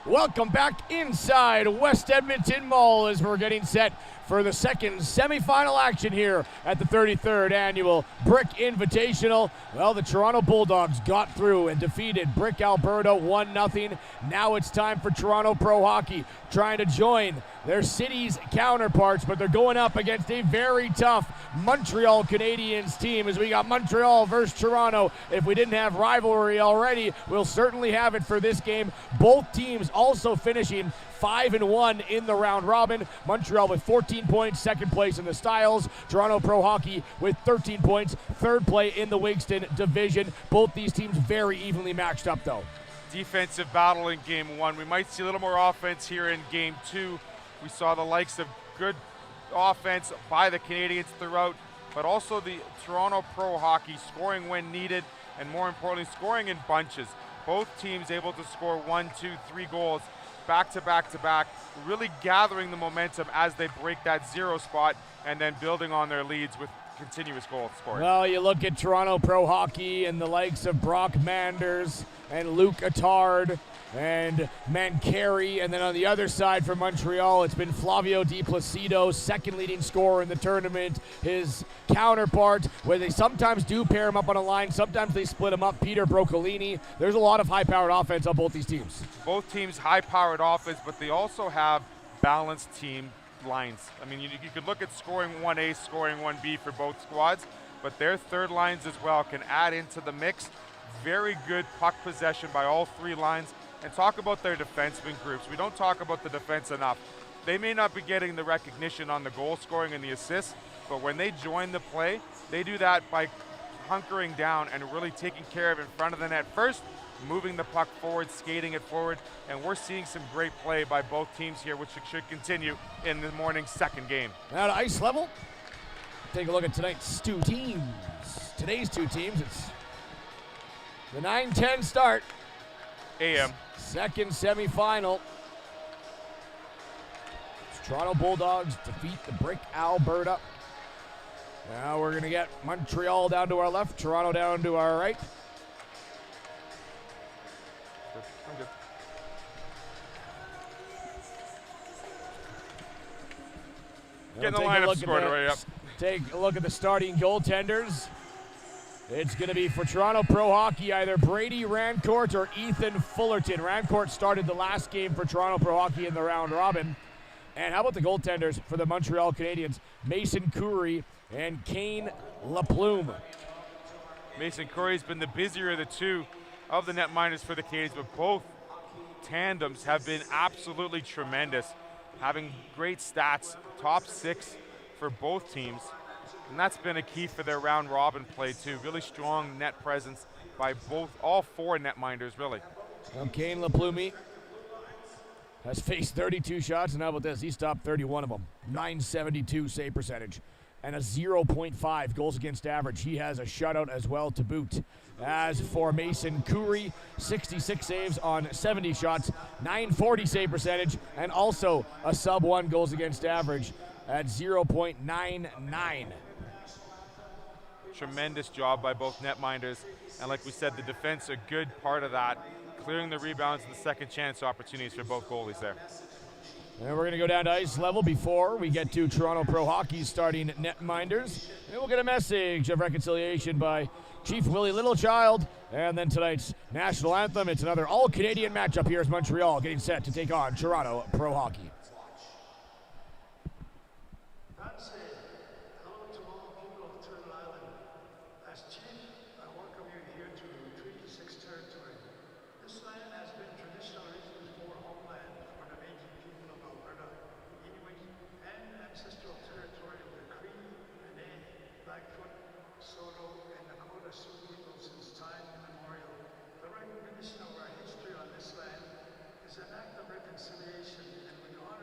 Welcome back inside West Edmonton Mall as we're getting set for the second semifinal action here at the 33rd annual Brick Invitational. Well, the Toronto Bulldogs got through and defeated Brick Alberta 1-0. Now it's time for Toronto Pro Hockey trying to join their city's counterparts, but they're going up against a very tough Montreal Canadiens team as we got Montreal versus Toronto. If we didn't have rivalry already, we'll certainly have it for this game. Both teams also finishing 5-1 in the round robin. Montreal with 14 points, second place in the Styles. Toronto Pro Hockey with 13 points, third play in the Wigston division. Both these teams very evenly matched up though. Defensive battle in game one. We might see a little more offense here in game two. We saw the likes of good offense by the Canadiens throughout, but also the Toronto Pro Hockey scoring when needed, and more importantly, scoring in bunches. Both teams able to score 1, 2, 3 goals back to back to back, really gathering the momentum as they break that zero spot and then building on their leads with continuous goal scoring. Well, you look at Toronto Pro Hockey and the likes of Brock Manders and Luke Attard and Mancari, and then on the other side for Montreal, it's been Flavio Di Placido, second leading scorer in the tournament. His counterpart, where they sometimes do pair him up on a line, sometimes they split him up, Peter Broccolini. There's a lot of high-powered offense on both these teams. Both teams high-powered offense, but they also have balanced team lines. I mean, you could look at scoring 1A, scoring 1B for both squads, but their third lines as well can add into the mix. Very good puck possession by all three lines. And talk about their defenseman groups. We don't talk about the defense enough. They may not be getting the recognition on the goal scoring and the assists, but when they join the play, they do that by hunkering down and really taking care of in front of the net first, moving the puck forward, skating it forward, and we're seeing some great play by both teams here, which should continue in the morning's second game. Now to ice level, take a look at tonight's two teams. Today's two teams, it's the 9-10 start. AM. Second semifinal. Toronto Bulldogs defeat the Brick Alberta. Now we're going to get Montreal down to our left, Toronto down to our right. I'm good. Getting the lineup scored right up. Take a look at the starting goaltenders. It's going to be for Toronto Pro Hockey, either Brady Rancourt or Ethan Fullerton. Rancourt started the last game for Toronto Pro Hockey in the round robin. And how about the goaltenders for the Montreal Canadiens? Mason Coury and Kane Laplume. Mason Coury's been the busier of the two of the netminders for the Canadiens, but both tandems have been absolutely tremendous, having great stats, top 6 for both teams. And that's been a key for their round robin play too. Really strong net presence by all four netminders, really. Well, Kane Laplume has faced 32 shots, and how about this? He stopped 31 of them. 972 save percentage and a 0.5 goals against average. He has a shutout as well to boot. As for Mason Coury, 66 saves on 70 shots, 940 save percentage, and also a sub-1 goals against average at 0.99. Tremendous job by both netminders, and like we said, the defense a good part of that, clearing the rebounds and the second chance opportunities for both goalies there. And we're going to go down to ice level before we get to Toronto Pro Hockey's starting netminders. And we'll get a message of reconciliation by Chief Willie Littlechild. And then tonight's national anthem. It's another all-Canadian matchup here as Montreal getting set to take on Toronto Pro Hockey. An act of reconciliation, and we honor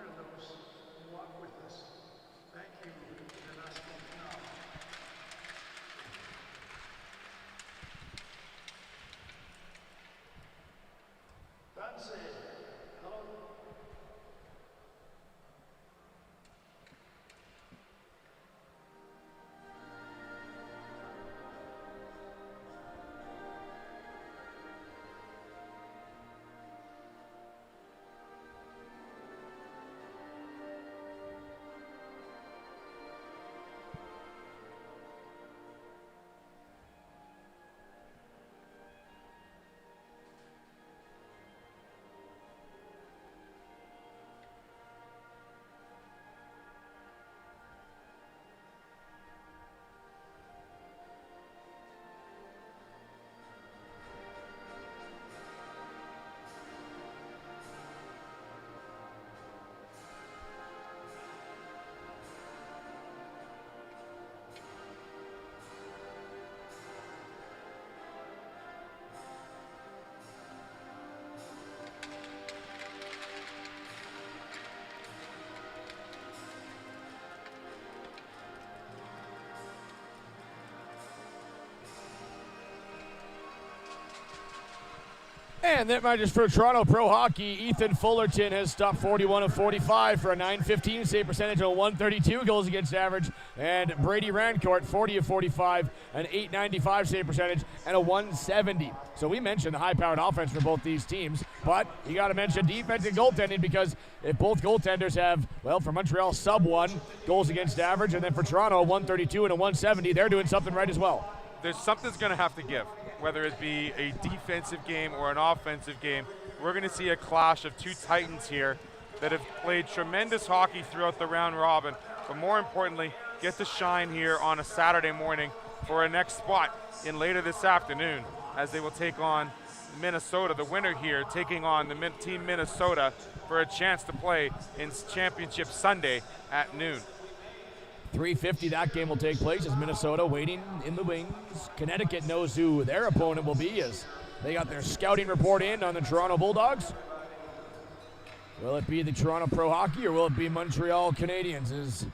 And that matches for Toronto Pro Hockey. Ethan Fullerton has stopped 41 of 45 for a .915 save percentage and a 132 goals against average. And Brady Rancourt, 40 of 45, an .895 save percentage and a 170. So we mentioned the high-powered offense for both these teams, but you got to mention defense and goaltending, because if both goaltenders have, well, for Montreal, sub-1 goals against average, and then for Toronto, 132 and a 170, they're doing something right as well. Something's going to have to give, whether it be a defensive game or an offensive game. We're going to see a clash of two titans here that have played tremendous hockey throughout the round robin, but more importantly, get to shine here on a Saturday morning for a next spot in later this afternoon, as they will take on Minnesota, the winner here, taking on the Team Minnesota for a chance to play in Championship Sunday at noon. 3:50 that game will take place as Minnesota waiting in the wings. Connecticut knows who their opponent will be as they got their scouting report in on the Toronto Bulldogs. Will it be the Toronto Pro Hockey or will it be Montreal Canadiens? Is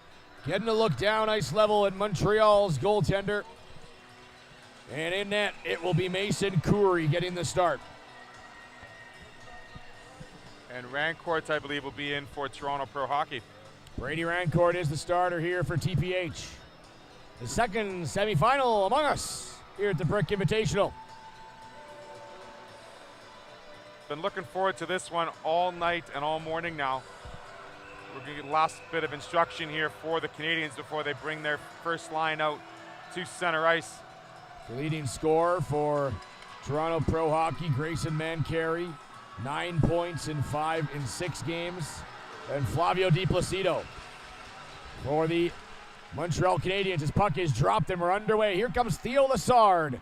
getting a look down ice level at Montreal's goaltender. And in net, it will be Mason Coury getting the start. And Rancourt, I believe, will be in for Toronto Pro Hockey. Brady Rancourt is the starter here for TPH. The second semifinal among us here at the Brick Invitational. Been looking forward to this one all night and all morning now. We're going to get the last bit of instruction here for the Canadiens before they bring their first line out to center ice. The leading scorer for Toronto Pro Hockey, Grayson Mancari, 9 points in 6 games. And Flavio Di Placido for the Montreal Canadiens. His puck is dropped and we're underway. Here comes Theo Lassard.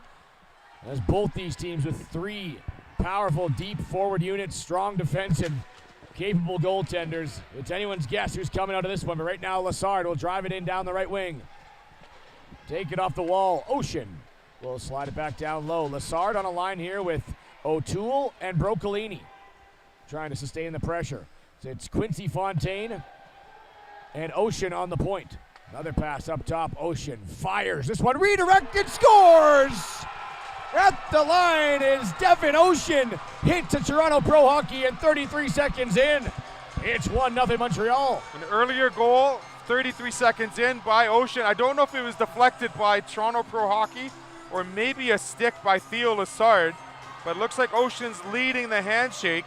As both these teams with 3 powerful deep forward units, strong defense and capable goaltenders. It's anyone's guess who's coming out of this one, but right now Lassard will drive it in down the right wing. Take it off the wall. Ocean will slide it back down low. Lassard on a line here with O'Toole and Broccolini trying to sustain the pressure. It's Quincy Fontaine and Ocean on the point. Another pass up top. Ocean fires. This one redirected, scores! At the line is Devin Ocean. Hit to Toronto Pro Hockey and 33 seconds in. It's 1-0 Montreal. An earlier goal, 33 seconds in by Ocean. I don't know if it was deflected by Toronto Pro Hockey or maybe a stick by Theo Lassard, but it looks like Ocean's leading the handshake.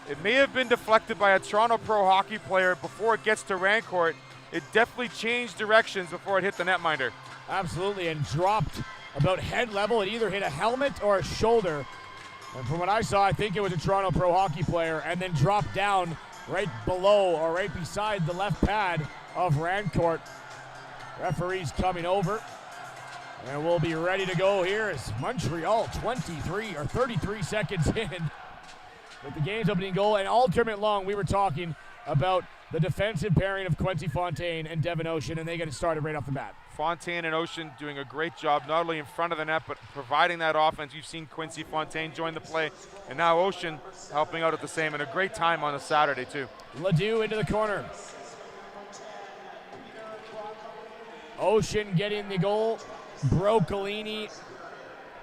It may have been deflected by a Toronto Pro Hockey player before it gets to Rancourt. It definitely changed directions before it hit the netminder. Absolutely, and dropped about head level. It either hit a helmet or a shoulder. And from what I saw, I think it was a Toronto Pro Hockey player, and then dropped down right below or right beside the left pad of Rancourt. Referee's coming over. And we'll be ready to go here as Montreal 33 seconds in. With the game's opening goal and all tournament long, we were talking about the defensive pairing of Quincy Fontaine and Devin Ocean, and they get it started right off the bat. Fontaine and Ocean doing a great job, not only in front of the net, but providing that offense. You've seen Quincy Fontaine join the play, and now Ocean helping out at the same, and a great time on a Saturday, too. Ledoux into the corner. Ocean getting the goal. Broccolini.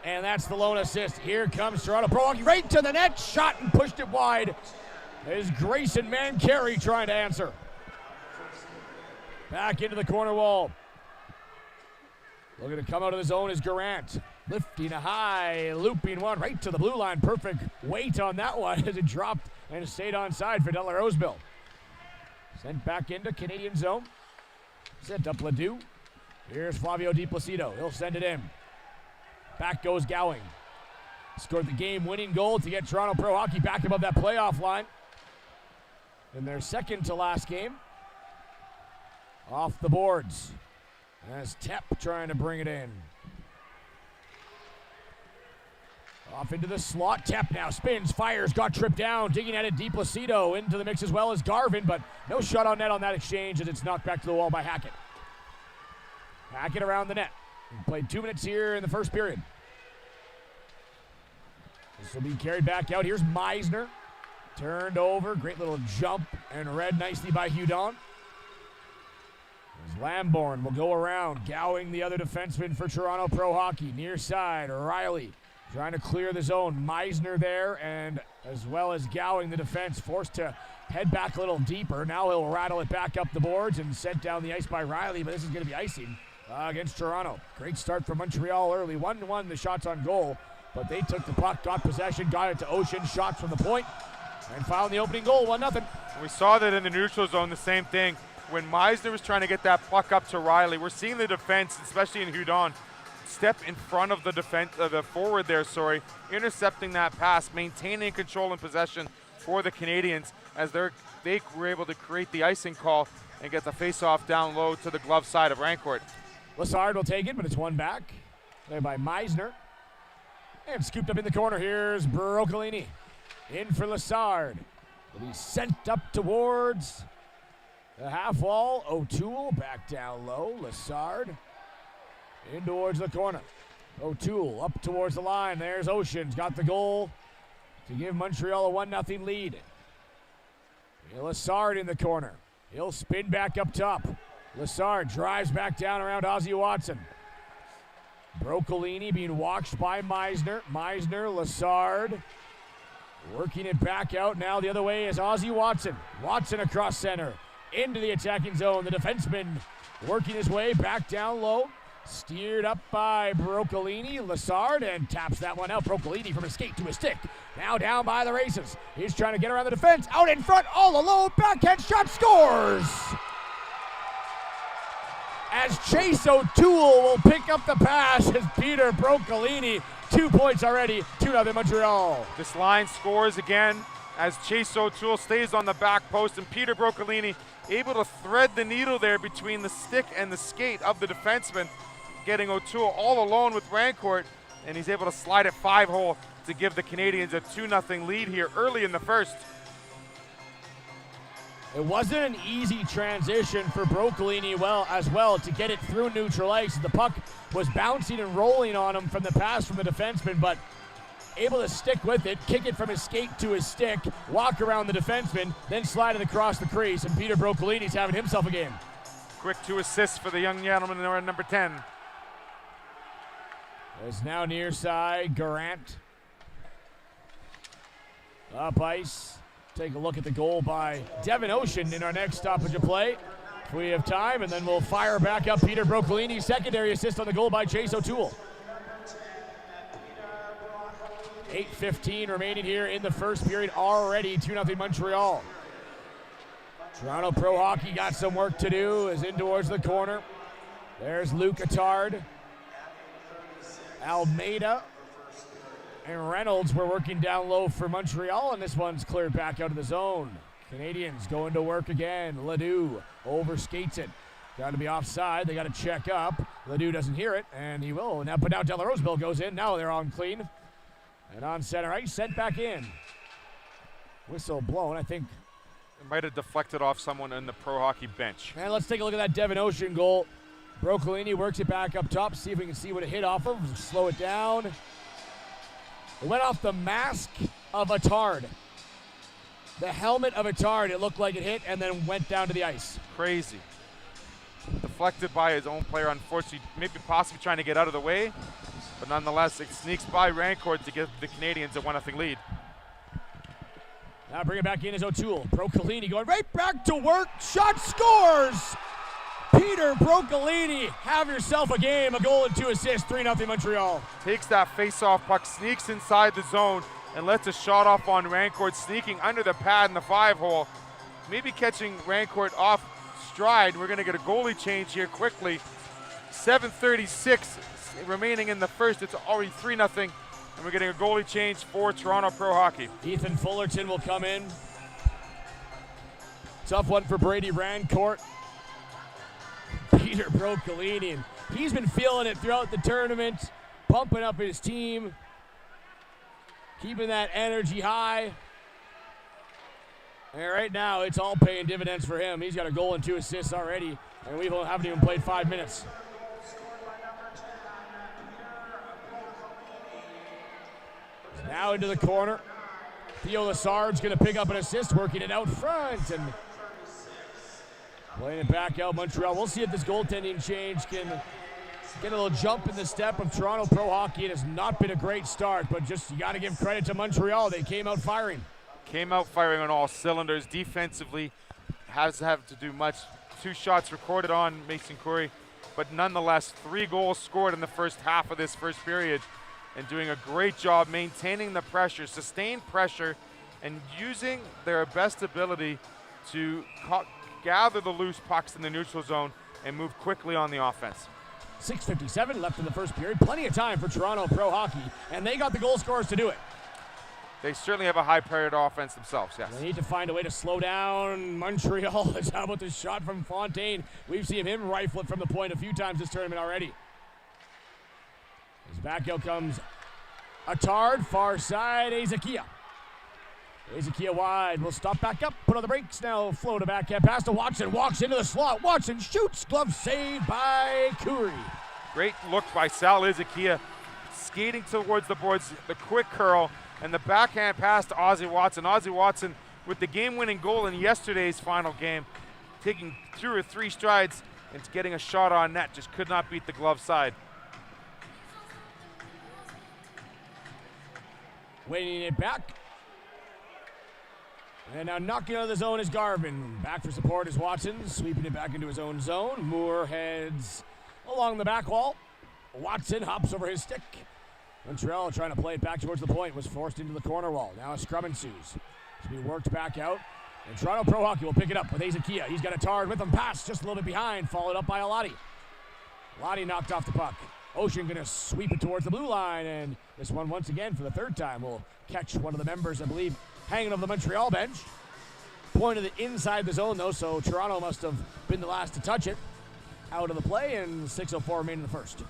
And that's the lone assist. Here comes Toronto Pro Hockey right to the net. Shot and pushed it wide. Is Grayson Mancari trying to answer. Back into the corner wall. Looking to come out of the zone is Garant. Lifting a high, looping one right to the blue line. Perfect weight on that one as it dropped and stayed onside for De La Roseville. Sent back into Canadian zone. Sent up Ledoux. Here's Flavio Di Placido. He'll send it in. Back goes Gowing. Scored the game-winning goal to get Toronto Pro Hockey back above that playoff line. In their second to last game. Off the boards. As Tepp trying to bring it in. Off into the slot. Tepp now spins, fires, got tripped down. Digging at it, Di Placido into the mix as well as Garvin, but no shot on net on that exchange as it's knocked back to the wall by Hackett. Hackett around the net. We played 2 minutes here in the first period. This will be carried back out. Here's Meisner. Turned over. Great little jump and read nicely by Hudon. As Lamborn will go around. Gowing the other defenseman for Toronto Pro Hockey. Near side, Riley Trying to clear the zone. Meisner there, and as well as Gowing, the defense, forced to head back a little deeper. Now he'll rattle it back up the boards and sent down the ice by Riley, but this is going to be icing against Toronto. Great start for Montreal early. 1-1 the shots on goal, but they took the puck, got possession, got it to Ocean, shots from the point, and found the opening goal, 1-0. We saw that in the neutral zone, the same thing. When Meisner was trying to get that puck up to Riley, we're seeing the defense, especially in Hudon, step in front of the forward there, intercepting that pass, maintaining control and possession for the Canadians as they were able to create the icing call and get the face-off down low to the glove side of Rancourt. Lassard will take it, but it's one back. There by Meisner. And scooped up in the corner. Here's Broccolini. In for Lassard. Will be sent up towards the half wall. O'Toole back down low. Lassard in towards the corner. O'Toole up towards the line. There's Ocean's got the goal to give Montreal a 1-0 lead. Lassard in the corner. He'll spin back up top. Lassard drives back down around Ozzie Watson. Broccolini being watched by Meisner. Meisner, Lassard working it back out. Now the other way is Ozzie Watson. Watson across center into the attacking zone. The defenseman working his way back down low. Steered up by Broccolini. Lassard and taps that one out. Broccolini from a skate to a stick. Now down by the races. He's trying to get around the defense. Out in front, all alone. Backhand shot, scores! As Chase O'Toole will pick up the pass as Peter Broccolini. 2 points already, 2-0 Montreal. This line scores again as Chase O'Toole stays on the back post, and Peter Broccolini able to thread the needle there between the stick and the skate of the defenseman, getting O'Toole all alone with Rancourt, and he's able to slide it 5-hole to give the Canadians a 2-0 lead here early in the first. It wasn't an easy transition for Broccolini as well to get it through neutral ice. The puck was bouncing and rolling on him from the pass from the defenseman, but able to stick with it, kick it from his skate to his stick, walk around the defenseman, then slide it across the crease, and Peter Broccolini's having himself a game. Quick 2 assists for the young gentleman in number 10. It's now near side, Garant. Up ice. Take a look at the goal by Devin Ocean in our next stoppage of play. If we have time, and then we'll fire back up Peter Broccolini's secondary assist on the goal by Chase O'Toole. 8:15 remaining here in the first period. Already 2-0 Montreal. Toronto Pro Hockey got some work to do. Is in towards the corner. There's Luke Attard. Almeida and Reynolds were working down low for Montreal, and this one's cleared back out of the zone. Canadians going to work again. Ledoux overskates it. Got to be offside. They got to check up. Ledoux doesn't hear it, and he will. Now, but now Delaroseville goes in. Now they're on clean. And on center ice, sent back in. Whistle blown, I think. It might have deflected off someone in the Pro Hockey bench. And let's take a look at that Devin Ocean goal. Broccolini works it back up top. See if we can see what it hit off of. Slow it down. It went off the mask of Attard. The helmet of Attard, it looked like it hit and then went down to the ice. Crazy. Deflected by his own player, unfortunately, maybe possibly trying to get out of the way, but nonetheless, it sneaks by Rancourt to give the Canadians a 1-0 lead. Now bring it back in as O'Toole. Broccolini going right back to work. Shot, scores! Peter Broccolini, have yourself a game. A goal and 2 assists, 3-0 Montreal. Takes that face-off puck, sneaks inside the zone, and lets a shot off on Rancourt, sneaking under the pad in the 5-hole. Maybe catching Rancourt off stride. We're going to get a goalie change here quickly. 7:36 remaining in the first. It's already 3-0, and we're getting a goalie change for Toronto Pro Hockey. Ethan Fullerton will come in. Tough one for Brady Rancourt. Peter Broccolini, and he's been feeling it throughout the tournament, pumping up his team, keeping that energy high. And right now, it's all paying dividends for him. He's got a goal and 2 assists already, and we haven't even played 5 minutes. Now into the corner. Theo Lassard's going to pick up an assist, working it out front, and playing it back out Montreal. We'll see if this goaltending change can Get a little jump in the step of Toronto Pro Hockey. It has not been a great start, but just you got to give credit to Montreal. They came out firing. Came out firing on all cylinders. Defensively, has to have to do much. 2 shots recorded on Mason Curry, but nonetheless, 3 goals scored in the first half of this first period, and doing a great job maintaining the pressure, sustained pressure, and using their best ability to gather the loose pucks in the neutral zone and move quickly on the offense. 6:57 left in the first period. Plenty of time for Toronto Pro Hockey, and they got the goal scorers to do it. They certainly have a high-powered offense themselves, yes. They need to find a way to slow down Montreal. How about this shot from Fontaine? We've seen him rifle it from the point a few times this tournament already. His back out comes Attard, far side, Ezekiel. Ezekiel wide, will stop back up, put on the brakes now, flow to backhand pass to Watson, walks into the slot, Watson shoots, glove saved by Curry. Great look by Sal Ezekiel, skating towards the boards, the quick curl, and the backhand pass to Ozzy Watson. Ozzy Watson with the game-winning goal in yesterday's final game, taking 2 or 3 strides and getting a shot on net, just could not beat the glove side. Waiting it back. And now knocking out of the zone is Garvin. Back for support is Watson, sweeping it back into his own zone. Moore heads along the back wall. Watson hops over his stick. Montreal trying to play it back towards the point, was forced into the corner wall. Now a scrum ensues. To be worked back out. And Toronto Pro Hockey will pick it up with Ezekiel. He's got a Tard with him. Pass just a little bit behind, followed up by Alati. Alati knocked off the puck. Ocean going to sweep it towards the blue line, and this one once again for the 3rd time will catch one of the members, I believe, hanging over the Montreal bench. Pointed it inside the zone though, so Toronto must have been the last to touch it. Out of the play, and 6:04 remain in the first.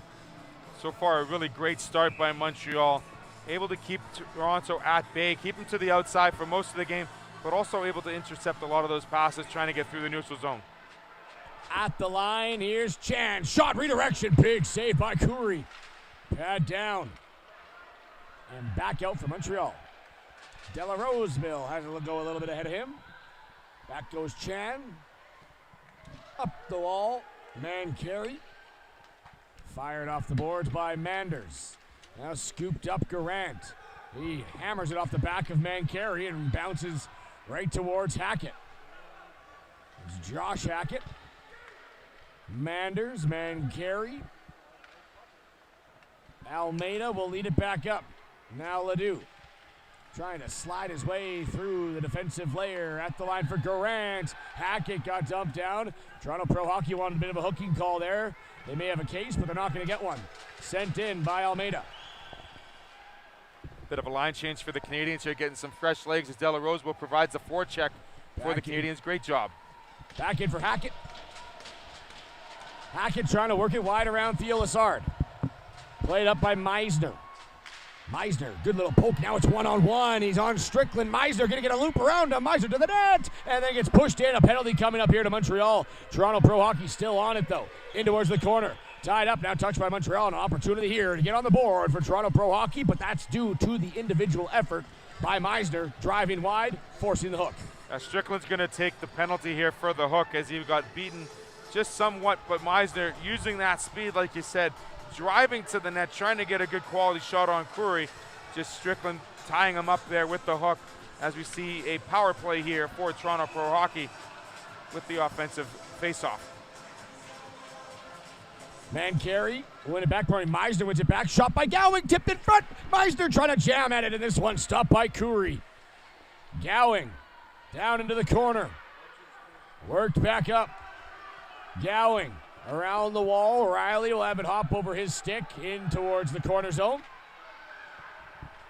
So far, a really great start by Montreal. Able to keep Toronto at bay, keep them to the outside for most of the game, but also able to intercept a lot of those passes, trying to get through the neutral zone. At the line, here's Chan. Shot redirection, big save by Curry. Pad down. And back out for Montreal. Della Roseville has to go a little bit ahead of him. Back goes Chan. Up the wall, Mancari. Fired off the boards by Manders. Now scooped up Garant. He hammers it off the back of Mancari and bounces right towards Hackett. It's Josh Hackett. Manders, Mancari. Almeida will lead it back up. Now Ledoux trying to slide his way through the defensive layer at the line for Garant. Hackett got dumped down. Toronto Pro Hockey wanted a bit of a hooking call there. They may have a case, but they're not going to get one. Sent in by Almeida. Bit of a line change for the Canadians here, getting some fresh legs as Della Roseville provides a forecheck for the Canadians. Great job. Back in for Hackett. Hackett trying to work it wide around Theo Lassard. Played up by Meisner. Meisner, good little poke. Now it's one-on-one. He's on Strickland. Meisner going to get a loop around him. Meisner to the net. And then gets pushed in. A penalty coming up here to Montreal. Toronto Pro Hockey still on it, though. In towards the corner. Tied up, now touched by Montreal. An opportunity here to get on the board for Toronto Pro Hockey, but that's due to the individual effort by Meisner, driving wide, forcing the hook. Strickland's going to take the penalty here for the hook as he got beaten just somewhat, but Meisner using that speed, like you said, driving to the net, trying to get a good quality shot on Curry. Just Strickland tying him up there with the hook as we see a power play here for Toronto Pro Hockey with the offensive faceoff. Mancari win it back, Meisner wins it back, shot by Gowing, tipped in front. Meisner trying to jam at it, and this one stopped by Curry. Gowing down into the corner, worked back up. Gowing around the wall. Riley will have it hop over his stick in towards the corner zone.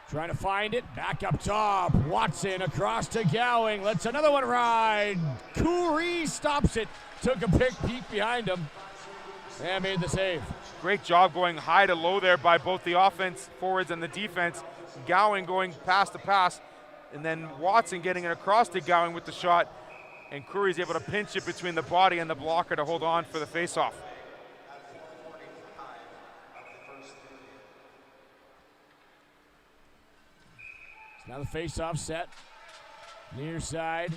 Trying to find it, back up top. Watson across to Gowing, lets another one ride. Curry stops it, took a pick peek behind him, and made the save. Great job going high to low there by both the offense forwards and the defense. Gowing going pass to pass, and then Watson getting it across to Gowing with the shot, and Curry's able to pinch it between the body and the blocker to hold on for the faceoff. Now the faceoff set, near side.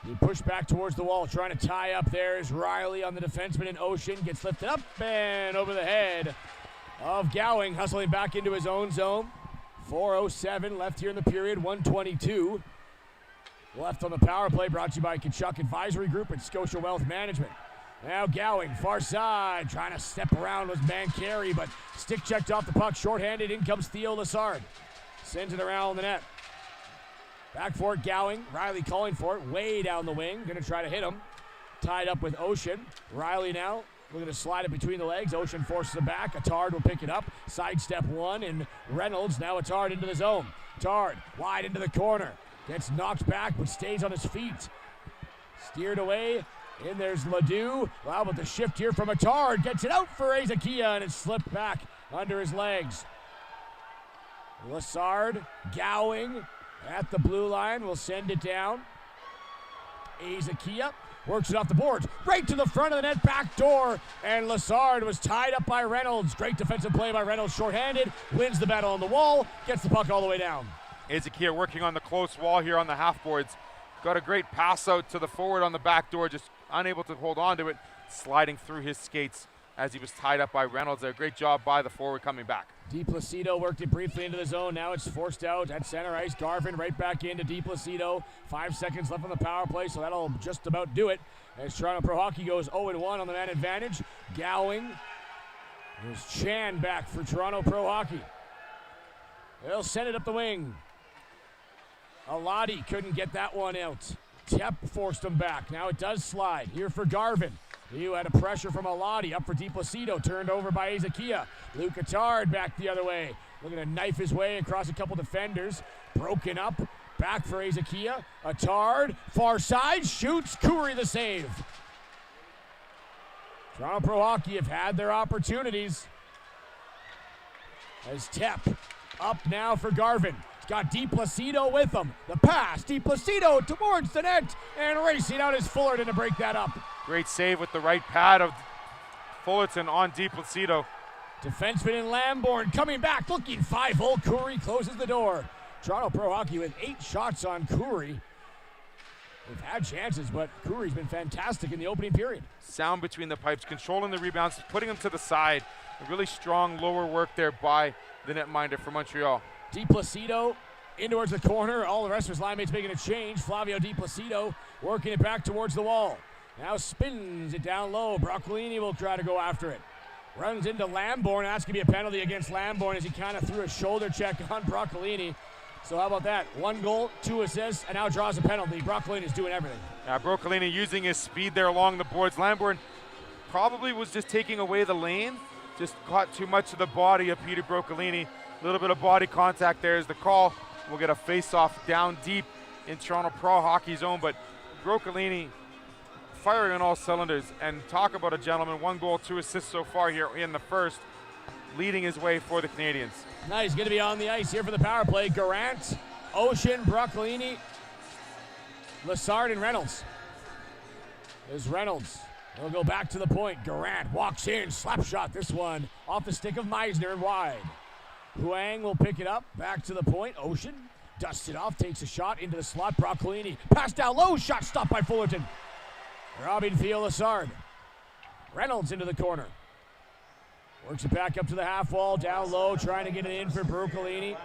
He pushed back towards the wall, trying to tie up. There's Riley on the defenseman, and Ocean gets lifted up and over the head of Gowing, hustling back into his own zone. 4:07 left here in the period, 1:22 left on the power play, brought to you by Kachuk Advisory Group and Scotia Wealth Management. Now Gowing, far side, trying to step around with Mancari, but stick checked off the puck, shorthanded. In comes Theo Lassard. Sends it around the net. Back for it, Gowing. Riley calling for it, way down the wing. Going to try to hit him. Tied up with Ocean. Riley now looking to slide it between the legs. Ocean forces it back. Attard will pick it up. Sidestep one, and Reynolds, now Attard into the zone. Attard wide into the corner. Gets knocked back, but stays on his feet. Steered away. In there's Ledoux. Wow, but the shift here from Attard. Gets it out for Ezekiel, and it slipped back under his legs. Lassard, Gowing at the blue line, will send it down. Ezekiel works it off the boards, right to the front of the net, back door, and Lassard was tied up by Reynolds. Great defensive play by Reynolds, shorthanded, wins the battle on the wall, gets the puck all the way down. Ezekiel working on the close wall here on the half boards. Got a great pass out to the forward on the back door, just unable to hold on to it, sliding through his skates as he was tied up by Reynolds there. Great job by the forward coming back. DiPlacido worked it briefly into the zone. Now it's forced out at center ice. Garvin right back into DiPlacido. 5 seconds left on the power play, so that'll just about do it. As Toronto Pro Hockey goes 0-1 on the man advantage. Gowing. There's Chan back for Toronto Pro Hockey. They'll send it up the wing. Alati couldn't get that one out. Tep forced him back. Now it does slide. Here for Garvin. You had a pressure from Alati, up for DiPlacido, turned over by Ezekiel. Luke Attard back the other way, looking to knife his way across a couple defenders. Broken up, back for Ezekiel. Attard, far side, shoots, Coury the save. Toronto Pro Hockey have had their opportunities. As Tep, up now for Garvin. He's got DiPlacido with him. The pass, DiPlacido towards the net, and racing out is Fullerton to break that up. Great save with the right pad of Fullerton on DiPlacido. Defenseman in Lambourne coming back, looking 5-0. Coury closes the door. Toronto Pro Hockey with 8 shots on Coury. They've had chances, but Coury's been fantastic in the opening period. Sound between the pipes, controlling the rebounds, putting them to the side. A really strong lower work there by the netminder for Montreal. DiPlacido in towards the corner. All the rest of his line mates making a change. Flavio DiPlacido working it back towards the wall. Now spins it down low. Broccolini will try to go after it. Runs into Lambourne. That's going to be a penalty against Lambourne as he kind of threw a shoulder check on Broccolini. So how about that? 1 goal, 2 assists, and now draws a penalty. Broccolini's doing everything. Yeah, Broccolini using his speed there along the boards. Lambourne probably was just taking away the lane. Just caught too much of the body of Peter Broccolini. A little bit of body contact there is the call. We'll get a face-off down deep in Toronto Pro Hockey zone, but Broccolini firing on all cylinders, and talk about a gentleman. 1 goal, 2 assists so far here in the first, leading his way for the Canadians. Now he's going to be on the ice here for the power play. Garant, Ocean, Broccolini, Lassard, and Reynolds. There's Reynolds. He'll go back to the point. Garant walks in, slap shot. This one off the stick of Meisner wide. Huang will pick it up, back to the point. Ocean dusts it off, takes a shot into the slot. Broccolini, pass down low, shot stopped by Fullerton. Robbing Theo Lassard. Reynolds into the corner. Works it back up to the half wall, down low, trying to get it in for Broccolini.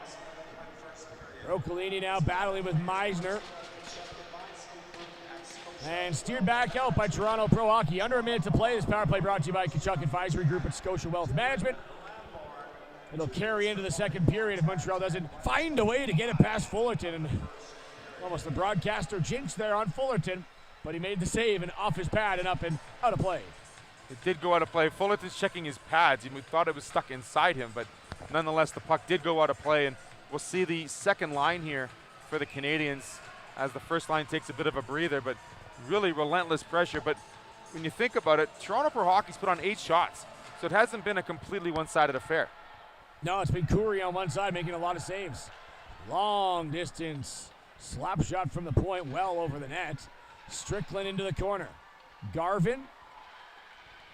Broccolini now battling with Meisner. And steered back out by Toronto Pro Hockey. Under a minute to play. This power play brought to you by Kachuk Advisory Group and Scotia Wealth Management. It'll carry into the second period if Montreal doesn't find a way to get it past Fullerton. And almost the broadcaster jinxed there on Fullerton, but he made the save and off his pad and up and out of play. It did go out of play. Fullerton's checking his pads. He thought it was stuck inside him, but nonetheless, the puck did go out of play, and we'll see the second line here for the Canadians as the first line takes a bit of a breather, but really relentless pressure. But when you think about it, Toronto Pro Hockey's put on 8 shots, so it hasn't been a completely one-sided affair. No, it's been Coury on one side making a lot of saves. Long distance slap shot from the point, well over the net. Strickland into the corner. Garvin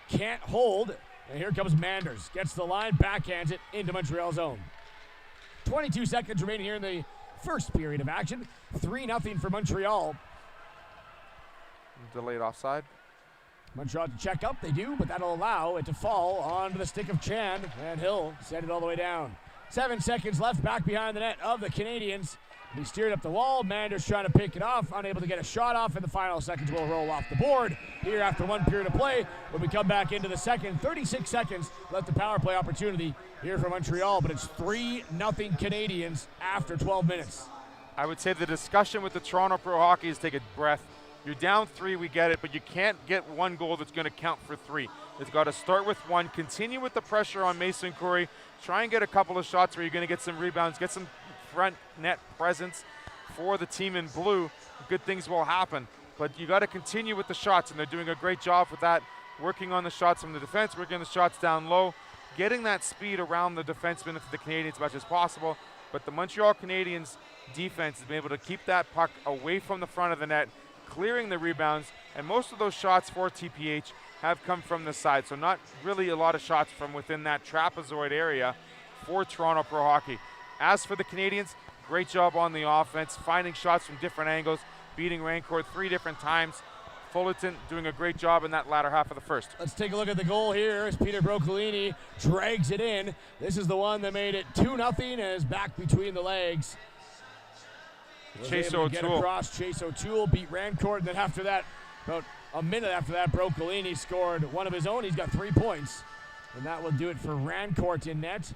can't hold, and here comes Manders. Gets the line, backhands it into Montreal's zone. 22 seconds remaining here in the first period of action. 3-0 for Montreal. delayed offside. Montreal to check up, they do, but that'll allow it to fall onto the stick of Chan, and he'll send it all the way down. 7 seconds left back behind the net of the Canadians. He steered up the wall. Manders trying to pick it off, unable to get a shot off, and the final seconds will roll off the board here after 1 period of play. When we come back into the second, 36 seconds left the power play opportunity here for Montreal, but it's 3-0 Canadians after 12 minutes. I would say the discussion with the Toronto Pro Hockey is take a breath. You're down 3, we get it, but you can't get 1 goal that's going to count for 3. It's got to start with 1, continue with the pressure on Mason Curry, try and get a couple of shots where you're going to get some rebounds, get some front net presence for the team in blue. Good things will happen, but you got to continue with the shots, and they're doing a great job with that, working on the shots from the defense, working on the shots down low, getting that speed around the defensemen for the Canadians as much as possible. But the Montreal Canadiens defense has been able to keep that puck away from the front of the net, clearing the rebounds, and most of those shots for TPH have come from the side, so not really a lot of shots from within that trapezoid area for Toronto Pro Hockey. As for the Canadians, great job on the offense, finding shots from different angles, beating Rancourt 3 different times. Fullerton doing a great job in that latter half of the first. Let's take a look at the goal here as Peter Broccolini drags it in. This is the one that made it 2-0 and is back between the legs. Chase O'Toole. Get across. Chase O'Toole beat Rancourt, and then after that, about a minute after that, Broccolini scored one of his own. He's got 3 points, and that will do it for Rancourt in net.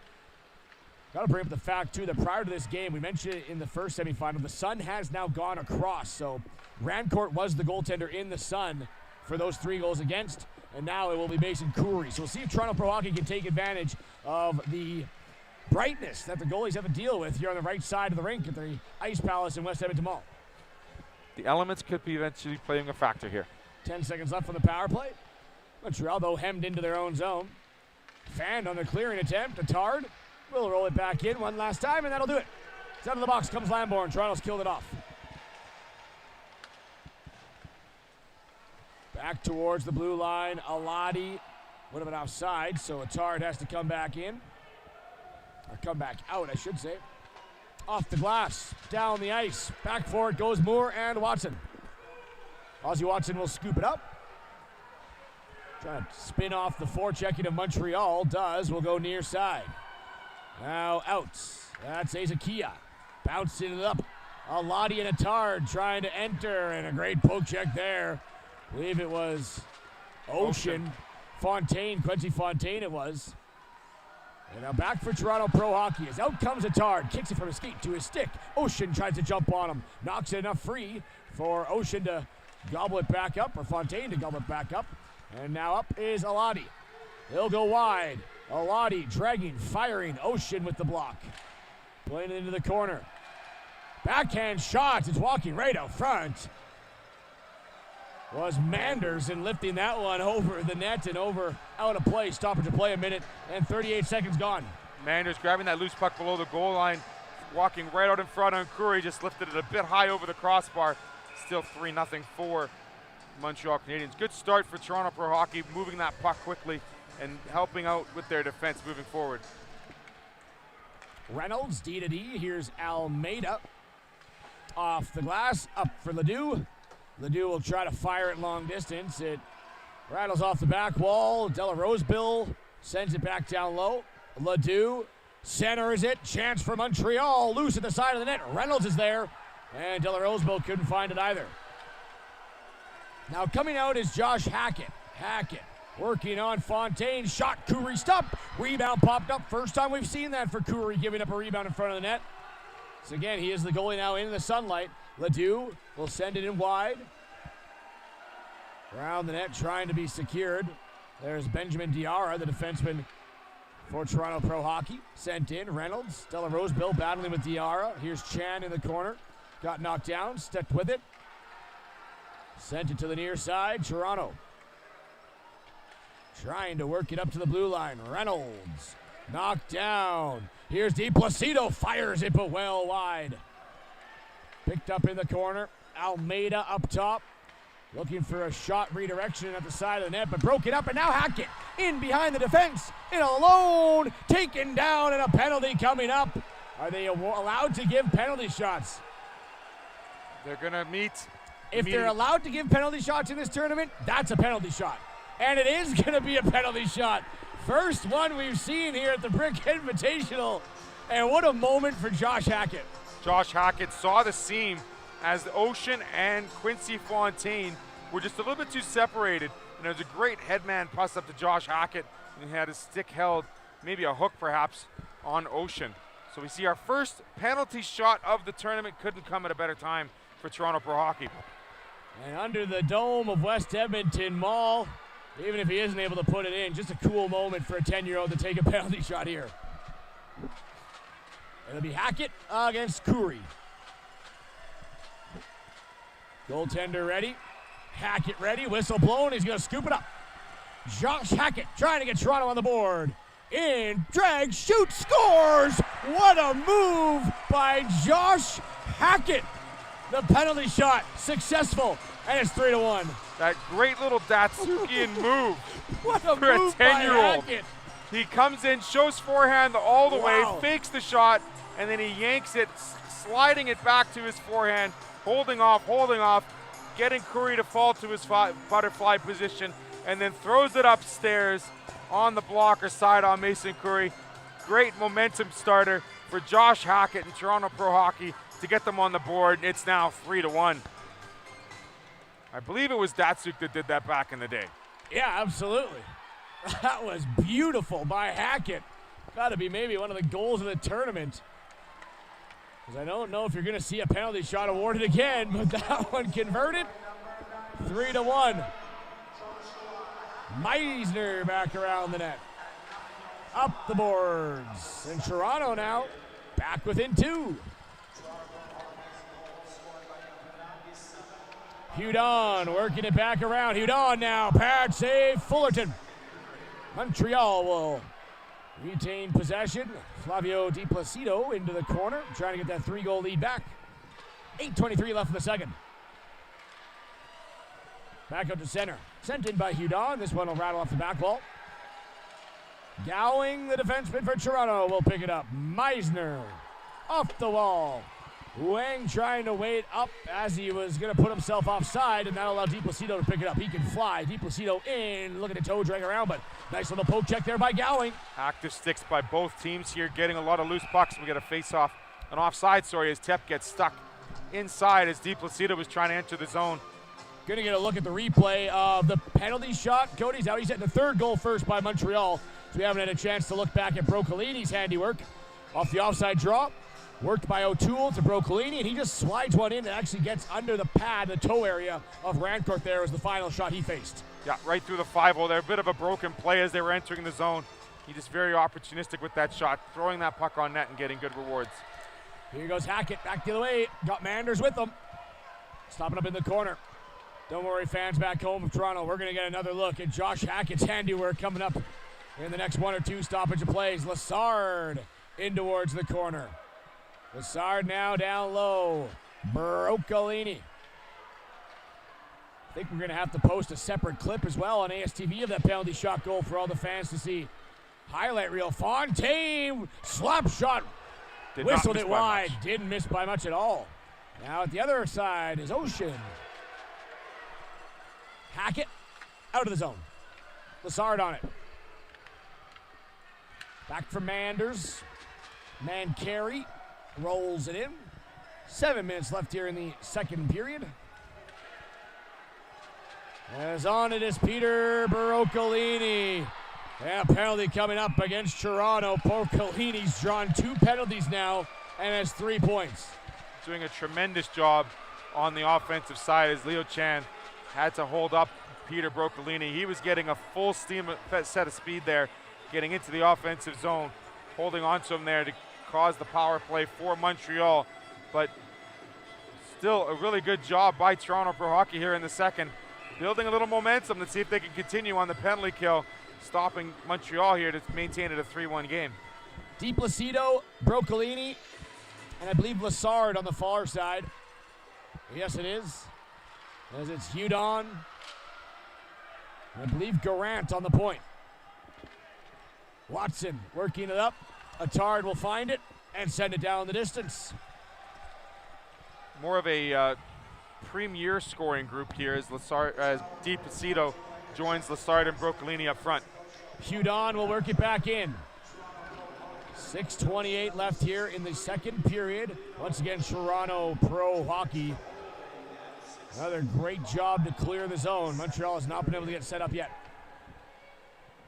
Got to bring up the fact, too, that prior to this game, we mentioned it in the first semifinal, the Sun has now gone across. So Rancourt was the goaltender in the Sun for those 3 goals against, and now it will be Mason Curry. So we'll see if Toronto Pro Hockey can take advantage of the brightness that the goalies have to deal with here on the right side of the rink at the Ice Palace in West Edmonton Mall. The elements could be eventually playing a factor here. 10 seconds left for the power play. Montreal, though, hemmed into their own zone. Fanned on the clearing attempt. Attard will roll it back in one last time, and that'll do it. It's out of the box comes Lamborn. Toronto's killed it off. Back towards the blue line. Aladi would have been offside, so Attard has to come back in. Or come back out, I should say. Off the glass, down the ice. Back for it goes Moore and Watson. Ozzy Watson will scoop it up. Trying to spin off the forechecking of Montreal. Will go near side. Now out. That's Azakia. Bouncing it up. Aladi and Attard trying to enter, and a great poke check there. I believe it was Ocean. Fontaine, Quincy Fontaine it was. And now back for Toronto Pro Hockey as out comes Attard. Kicks it from his skate to his stick. Ocean tries to jump on him. Knocks it enough free for Ocean to gobble it back up, or Fontaine to gobble it back up. And now up is Aladi. He'll go wide. Aladi dragging, firing. Ocean with the block. Playing it into the corner. Backhand shot. It's walking right out front. Was Manders in lifting that one over the net and over out of play. Stoppage of play, a minute and 38 seconds gone. Manders grabbing that loose puck below the goal line, walking right out in front on Curry, just lifted it a bit high over the crossbar. Still 3-0 for Montreal Canadiens. Good start for Toronto Pro Hockey, moving that puck quickly and helping out with their defense moving forward. Reynolds, D-to-D. Here's Almeida. Off the glass, up for Ledoux. Ledoux will try to fire it long distance. It rattles off the back wall. Della Rosebill sends it back down low. Ledoux centers it. Chance for Montreal. Loose at the side of the net. Reynolds is there. And Della Rosebill couldn't find it either. Now coming out is Josh Hackett. Hackett working on Fontaine. Shot, Curry stopped. Rebound popped up. First time we've seen that for Curry giving up a rebound in front of the net. So again, he is the goalie now in the sunlight. Ledoux will send it in wide. Around the net, trying to be secured. There's Benjamin Diarra, the defenseman for Toronto Pro Hockey. Sent in, Reynolds. Della Rosebill battling with Diarra. Here's Chan in the corner. Got knocked down, stepped with it. Sent it to the near side, Toronto. Trying to work it up to the blue line. Reynolds, knocked down. Here's DiPlacido, fires it, but well wide. Picked up in the corner. Almeida up top. Looking for a shot redirection at the side of the net, but broke it up, and now Hackett in behind the defense, in alone, taken down, and a penalty coming up. Are they allowed to give penalty shots? They're going to meet If they're allowed to give penalty shots in this tournament, that's a penalty shot. And it is going to be a penalty shot. First one we've seen here at the Brick Invitational. And what a moment for Josh Hackett. Josh Hackett saw the seam as Ocean and Quincy Fontaine were just a little bit too separated. And there was a great headman pass up to Josh Hackett, and he had his stick held, maybe a hook perhaps, on Ocean. So we see our first penalty shot of the tournament. Couldn't come at a better time for Toronto Pro Hockey. And under the dome of West Edmonton Mall, even if he isn't able to put it in, just a cool moment for a 10-year-old to take a penalty shot here. It'll be Hackett against Curry. Goaltender ready. Hackett ready. Whistle blown. He's going to scoop it up. Josh Hackett trying to get Toronto on the board. In, drag, shoot, scores! What a move by Josh Hackett. The penalty shot successful, and it's 3-1. That great little Datsukian move What a for move a by 10-year-old. Hackett. He comes in, shows forehand all the Wow. way, fakes the shot, and then he yanks it, sliding it back to his forehand, holding off, getting Curry to fall to his butterfly position, and then throws it upstairs on the blocker side on Mason Curry. Great momentum starter for Josh Hackett and Toronto Pro Hockey to get them on the board. It's now 3-1. I believe it was Datsuk that did that back in the day. Yeah, absolutely. That was beautiful by Hackett. Got to be maybe one of the goals of the tournament. Because I don't know if you're going to see a penalty shot awarded again, but that one converted. 3-1. Meisner back around the net. Up the boards. And Toronto now back within 2. Hudon working it back around. Hudon now. Pad save. Fullerton. Montreal will retain possession. Flavio Di Placido into the corner, trying to get that 3-goal lead back. 8:23 left in the second. Back up to center. Sent in by Hudon. This one will rattle off the back wall. Gowing, the defenseman for Toronto, will pick it up. Meisner off the wall. Wang trying to wait up as he was going to put himself offside, and that'll allow Di Placido to pick it up. He can fly. Di Placido in. Look at the toe drag around, but nice little poke check there by Gowing. Active sticks by both teams here, getting a lot of loose pucks. We get a face-off, an offside, as Tep gets stuck inside as Di Placido was trying to enter the zone. Going to get a look at the replay of the penalty shot. Cody's out. He's hitting the third goal first by Montreal, so we haven't had a chance to look back at Broccolini's handiwork. Off the offside draw. Worked by O'Toole to Broccolini, and he just slides one in and actually gets under the pad, the toe area of Rancourt there was the final shot he faced. Yeah, right through the 5-0 there. A bit of a broken play as they were entering the zone. He just very opportunistic with that shot, throwing that puck on net and getting good rewards. Here goes Hackett, back the other way. Got Manders with him. Stopping up in the corner. Don't worry, fans back home of Toronto. We're going to get another look at Josh Hackett's handiwork coming up in the next 1 or 2 stoppage of plays. Lassard in towards the corner. Lassard now down low. Broccolini. I think we're going to have to post a separate clip as well on ASTV of that penalty shot goal for all the fans to see. Highlight reel. Fontaine, slap shot. Whistled it wide. Didn't miss by much at all. Now at the other side is Ocean. Hackett out of the zone. Lassard on it. Back from Manders. Mancari rolls it in. 7 minutes left here in the second period. As on it is Peter Broccolini. Yeah, penalty coming up against Toronto. Broccolini's drawn 2 penalties now and has 3 points. Doing a tremendous job on the offensive side as Leo Chan had to hold up Peter Broccolini. He was getting a full steam set of speed there, getting into the offensive zone, holding on to him there to cause the power play for Montreal. But still a really good job by Toronto Pro Hockey here in the second. Building a little momentum. Let's see if they can continue on the penalty kill, stopping Montreal here to maintain it a 3-1 game. Di Placido, Broccolini, and I believe Lassard on the far side. Yes, it is. As it's Hudon. And I believe Garant on the point. Watson working it up. Attard will find it and send it down the distance. More of a premier scoring group here as DiPlacido joins Lessard and Broccolini up front. Hudon will work it back in. 6:28 left here in the second period. Once again, Toronto Pro Hockey. Another great job to clear the zone. Montreal has not been able to get set up yet.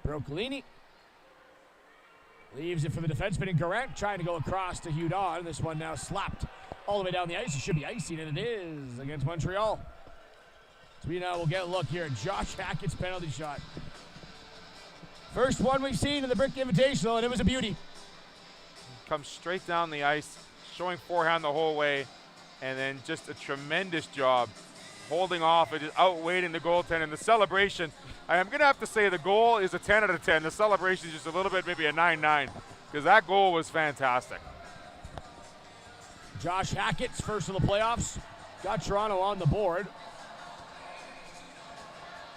Broccolini leaves it for the defenseman in Garant, trying to go across to Hudon. This one now slapped all the way down the ice. It should be icing, and it is against Montreal. So we now will get a look here at Josh Hackett's penalty shot. First one we've seen in the Brick Invitational, and it was a beauty. Comes straight down the ice, showing forehand the whole way, and then just a tremendous job holding off and just outweighting the goaltender. And the celebration, I am going to have to say the goal is a 10 out of 10. The celebration is just a little bit, maybe a 9-9, because that goal was fantastic. Josh Hackett's first of the playoffs. Got Toronto on the board.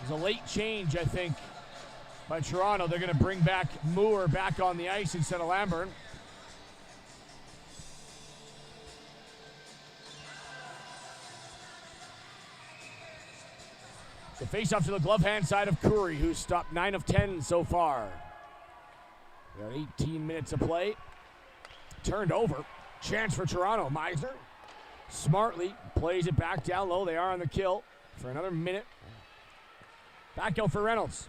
It was a late change, I think, by Toronto. They're going to bring back Moore back on the ice instead of Lamburn. So face off to the glove hand side of Curry, who's stopped 9 of 10 so far. We got 18 minutes of play. Turned over. Chance for Toronto. Meisner smartly plays it back down low. They are on the kill for another minute. Back out for Reynolds.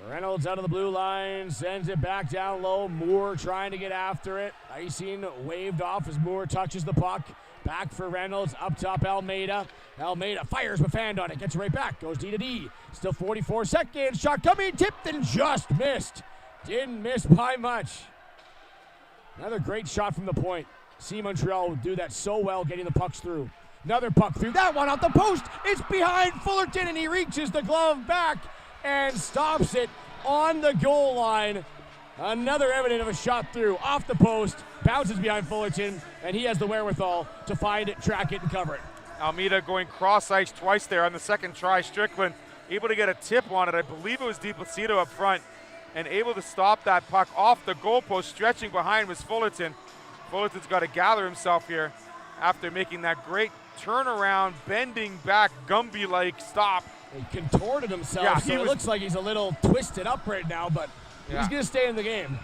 Reynolds out of the blue line, sends it back down low. Moore trying to get after it. Icing waved off as Moore touches the puck. Back for Reynolds, up top Almeida. Almeida fires Buffand on it, gets it right back, goes D to D. Still 44 seconds, shot coming, tipped and just missed. Didn't miss by much. Another great shot from the point. See Montreal would do that so well, getting the pucks through. Another puck through, that one off the post. It's behind Fullerton and he reaches the glove back and stops it on the goal line. Another evidence of a shot through, off the post, bounces behind Fullerton, and he has the wherewithal to find it, track it, and cover it. Almeida going cross-ice twice there on the second try. Strickland able to get a tip on it. I believe it was DiPlacido up front, and able to stop that puck off the goalpost. Stretching behind was Fullerton. Fullerton's got to gather himself here after making that great turnaround, bending back, Gumby-like stop. He contorted himself, Yeah, so it looks like he's a little twisted up right now, but he's going to stay in the game.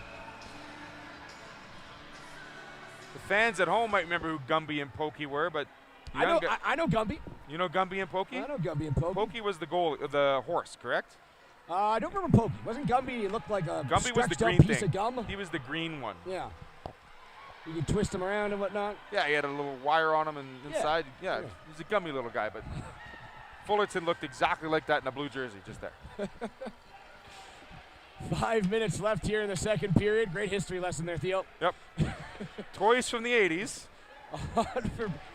The fans at home might remember who Gumby and Pokey were, but I know Gumby. You know Gumby and Pokey? I know Gumby and Pokey. Pokey was the horse, correct? I don't remember Pokey. Wasn't Gumby, he looked like a Gumby was the stretched out green piece thing. of gum? He was the green one. Yeah. You could twist him around and whatnot. Yeah, he had a little wire on him and inside. Yeah, yeah. He's a gummy little guy, but Fullerton looked exactly like that in a blue jersey, just there. 5 minutes left here in the second period. Great history lesson there, Theo. Yep. Toys from the 80s.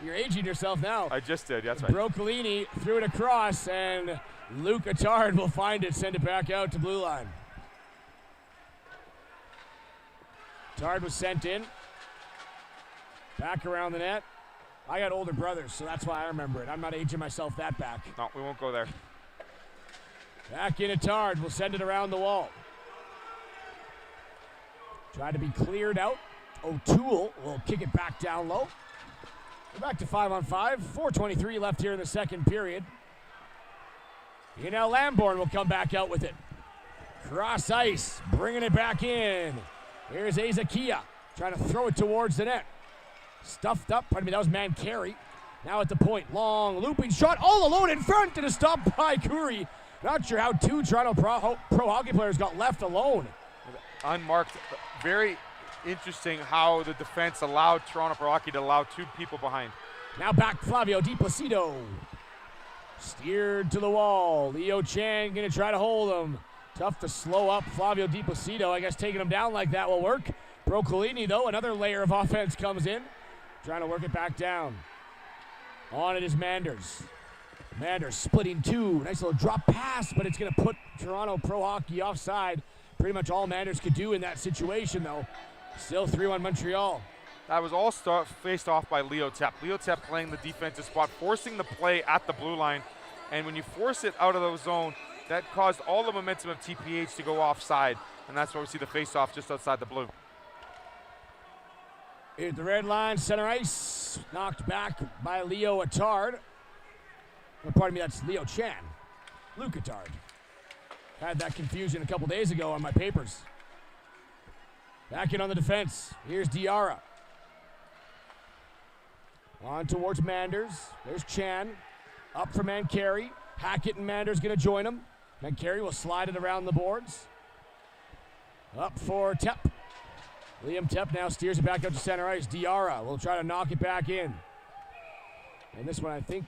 You're aging yourself now. I just did, that's right. Broccolini threw it across, and Luke Attard will find it, send it back out to blue line. Attard was sent in. Back around the net. I got older brothers, so that's why I remember it. I'm not aging myself that back. No, we won't go there. Back in Attard. We'll send it around the wall. Try to be cleared out. O'Toole will kick it back down low. We're back to 5-on-5. 4:23 left here in the second period. Now Lamborn will come back out with it. Cross ice, bringing it back in. Here's Azakia trying to throw it towards the net. Stuffed up, pardon me, that was Mancari. Now at the point, long looping shot, all alone in front, and a stop by Curry. Not sure how two Toronto pro hockey players got left alone. Unmarked, very interesting how the defense allowed Toronto Pro Hockey to allow two people behind. Now back Flavio DiPlacido. Steered to the wall. Leo Chan gonna try to hold him. Tough to slow up Flavio DiPlacido. I guess taking him down like that will work. Broccolini, though, another layer of offense comes in. Trying to work it back down. On it is Manders. Manders splitting two. Nice little drop pass, but it's going to put Toronto Pro Hockey offside. Pretty much all Manders could do in that situation, though. Still 3-1 Montreal. That was all faced off by Leo Tepp. Leo Tepp playing the defensive spot, forcing the play at the blue line. And when you force it out of the zone, that caused all the momentum of TPH to go offside. And that's why we see the face-off just outside the blue. At the red line, center ice, knocked back by Leo Attard. Oh, pardon me, that's Leo Chan. Luke Attard. Had that confusion a couple days ago on my papers. Back in on the defense. Here's Diarra. On towards Manders. There's Chan. Up for Mancari. Hackett and Manders going to join him. Mancari will slide it around the boards. Up for Tepp. Liam Tepp now steers it back up to center ice. Diarra will try to knock it back in. And this one, I think,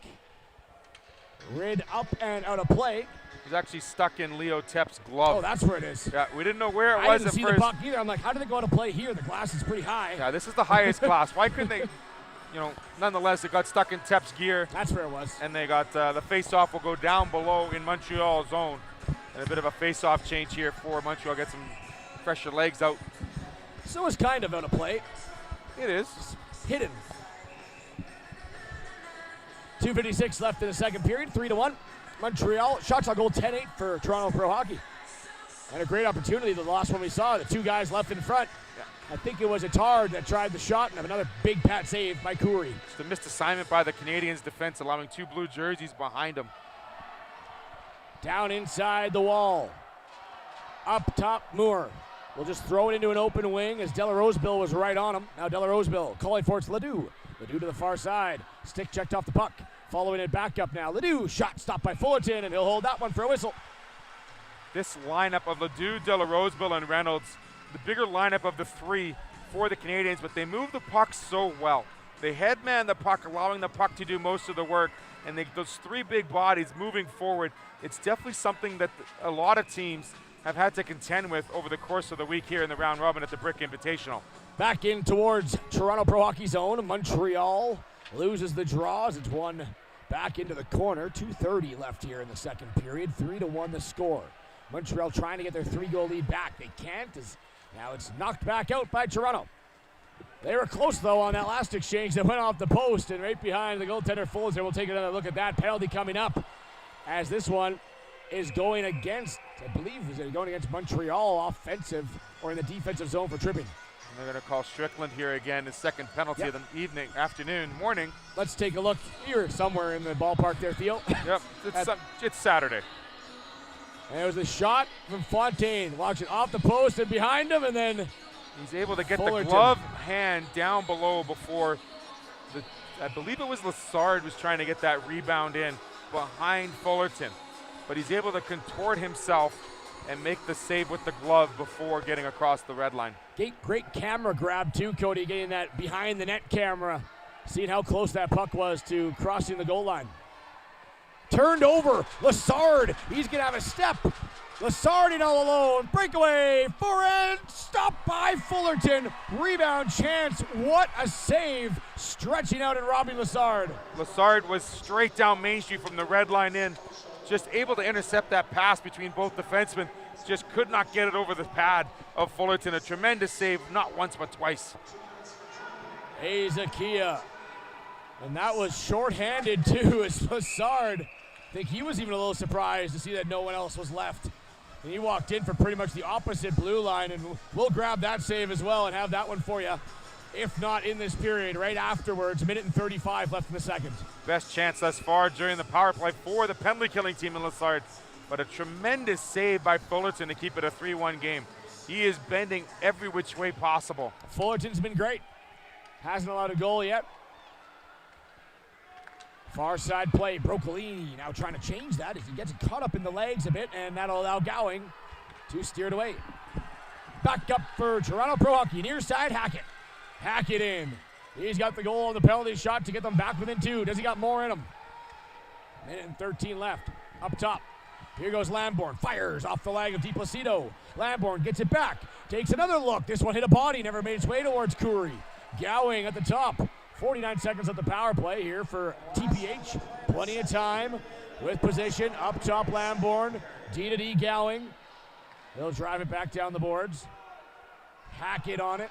rid up and out of play. He's actually stuck in Leo Tepp's glove. Oh, that's where it is. Yeah, we didn't know where it was I at didn't see first. the puck either. I'm like, how did they go out of play here? The glass is pretty high. Yeah, this is the highest class. Why couldn't they, nonetheless, it got stuck in Tepp's gear. That's where it was. And they got the face-off will go down below in Montreal's zone. And a bit of a face-off change here for Montreal. Get some fresher legs out. So it's kind of out of play. It is. Hidden. 2:56 left in the second period, 3-1. Montreal, shots on goal 10-8 for Toronto Pro Hockey. And a great opportunity, the last one we saw, the two guys left in front. Yeah. I think it was Attard that tried the shot, and another big pat save by Kouri. Just a missed assignment by the Canadiens defense, allowing two blue jerseys behind him. Down inside the wall. Up top, Moore. We'll just throw it into an open wing as Della Rosebill was right on him. Now Della Rosebill calling for it's Ledoux. Ledoux to the far side. Stick checked off the puck. Following it back up now. Ledoux, shot stopped by Fullerton, and he'll hold that one for a whistle. This lineup of Ledoux, Della Rosebill, and Reynolds, the bigger lineup of the three for the Canadiens, but they move the puck so well. They headman the puck, allowing the puck to do most of the work, and those three big bodies moving forward, it's definitely something that a lot of teams have had to contend with over the course of the week here in the round robin at the Brick Invitational. Back in towards Toronto Pro Hockey zone. Montreal loses the draw as it's won back into the corner. 2:30 left here in the second period. 3-1 the score. Montreal trying to get their 3-goal lead back. They can't, as now it's knocked back out by Toronto. They were close, though, on that last exchange that went off the post and right behind the goaltender Fullerton. We'll take another look at that penalty coming up as this one is going against, I believe, is it going against Montreal offensive or in the defensive zone for tripping. And they're going to call Strickland here again, his second penalty of the morning. Let's take a look here somewhere in the ballpark there, Theo. Yep, it's Saturday. And it was a shot from Fontaine. Watch it off the post and behind him, and then he's able to get Fullerton. The glove hand down below before I believe it was Lassard was trying to get that rebound in behind Fullerton. But he's able to contort himself and make the save with the glove before getting across the red line. Great camera grab too, Cody, getting that behind the net camera, seeing how close that puck was to crossing the goal line. Turned over, Lassard, he's gonna have a step. Lassard in all alone, breakaway, forehand, stopped by Fullerton, rebound chance, what a save, stretching out and robbing Lassard. Lassard was straight down Main Street from the red line in, just able to intercept that pass between both defensemen, just could not get it over the pad of Fullerton. A tremendous save, not once but twice. Azakia, and that was shorthanded too as Lassard. I think he was even a little surprised to see that no one else was left. And he walked in for pretty much the opposite blue line, and we'll grab that save as well and have that one for you. If not in this period, right afterwards, 1:35 left in the second. Best chance thus far during the power play for the penalty killing team in Lassard, but a tremendous save by Fullerton to keep it a 3-1 game. He is bending every which way possible. Fullerton's been great. Hasn't allowed a goal yet. Far side play, Broccolini now trying to change that as he gets caught up in the legs a bit, and that'll allow Gowing to steer it away. Back up for Toronto Pro Hockey, near side, Hackett. Hackett in. He's got the goal on the penalty shot to get them back within 2. Does he got more in him? 1:13 left. Up top. Here goes Lambourne. Fires off the leg of DiPlacido. Lambourne gets it back. Takes another look. This one hit a body. Never made its way towards Kouri. Gowing at the top. 49 seconds of the power play here for TPH. Plenty of time with position. Up top Lambourne. D-to-D Gowing. He'll drive it back down the boards. Hackett on it.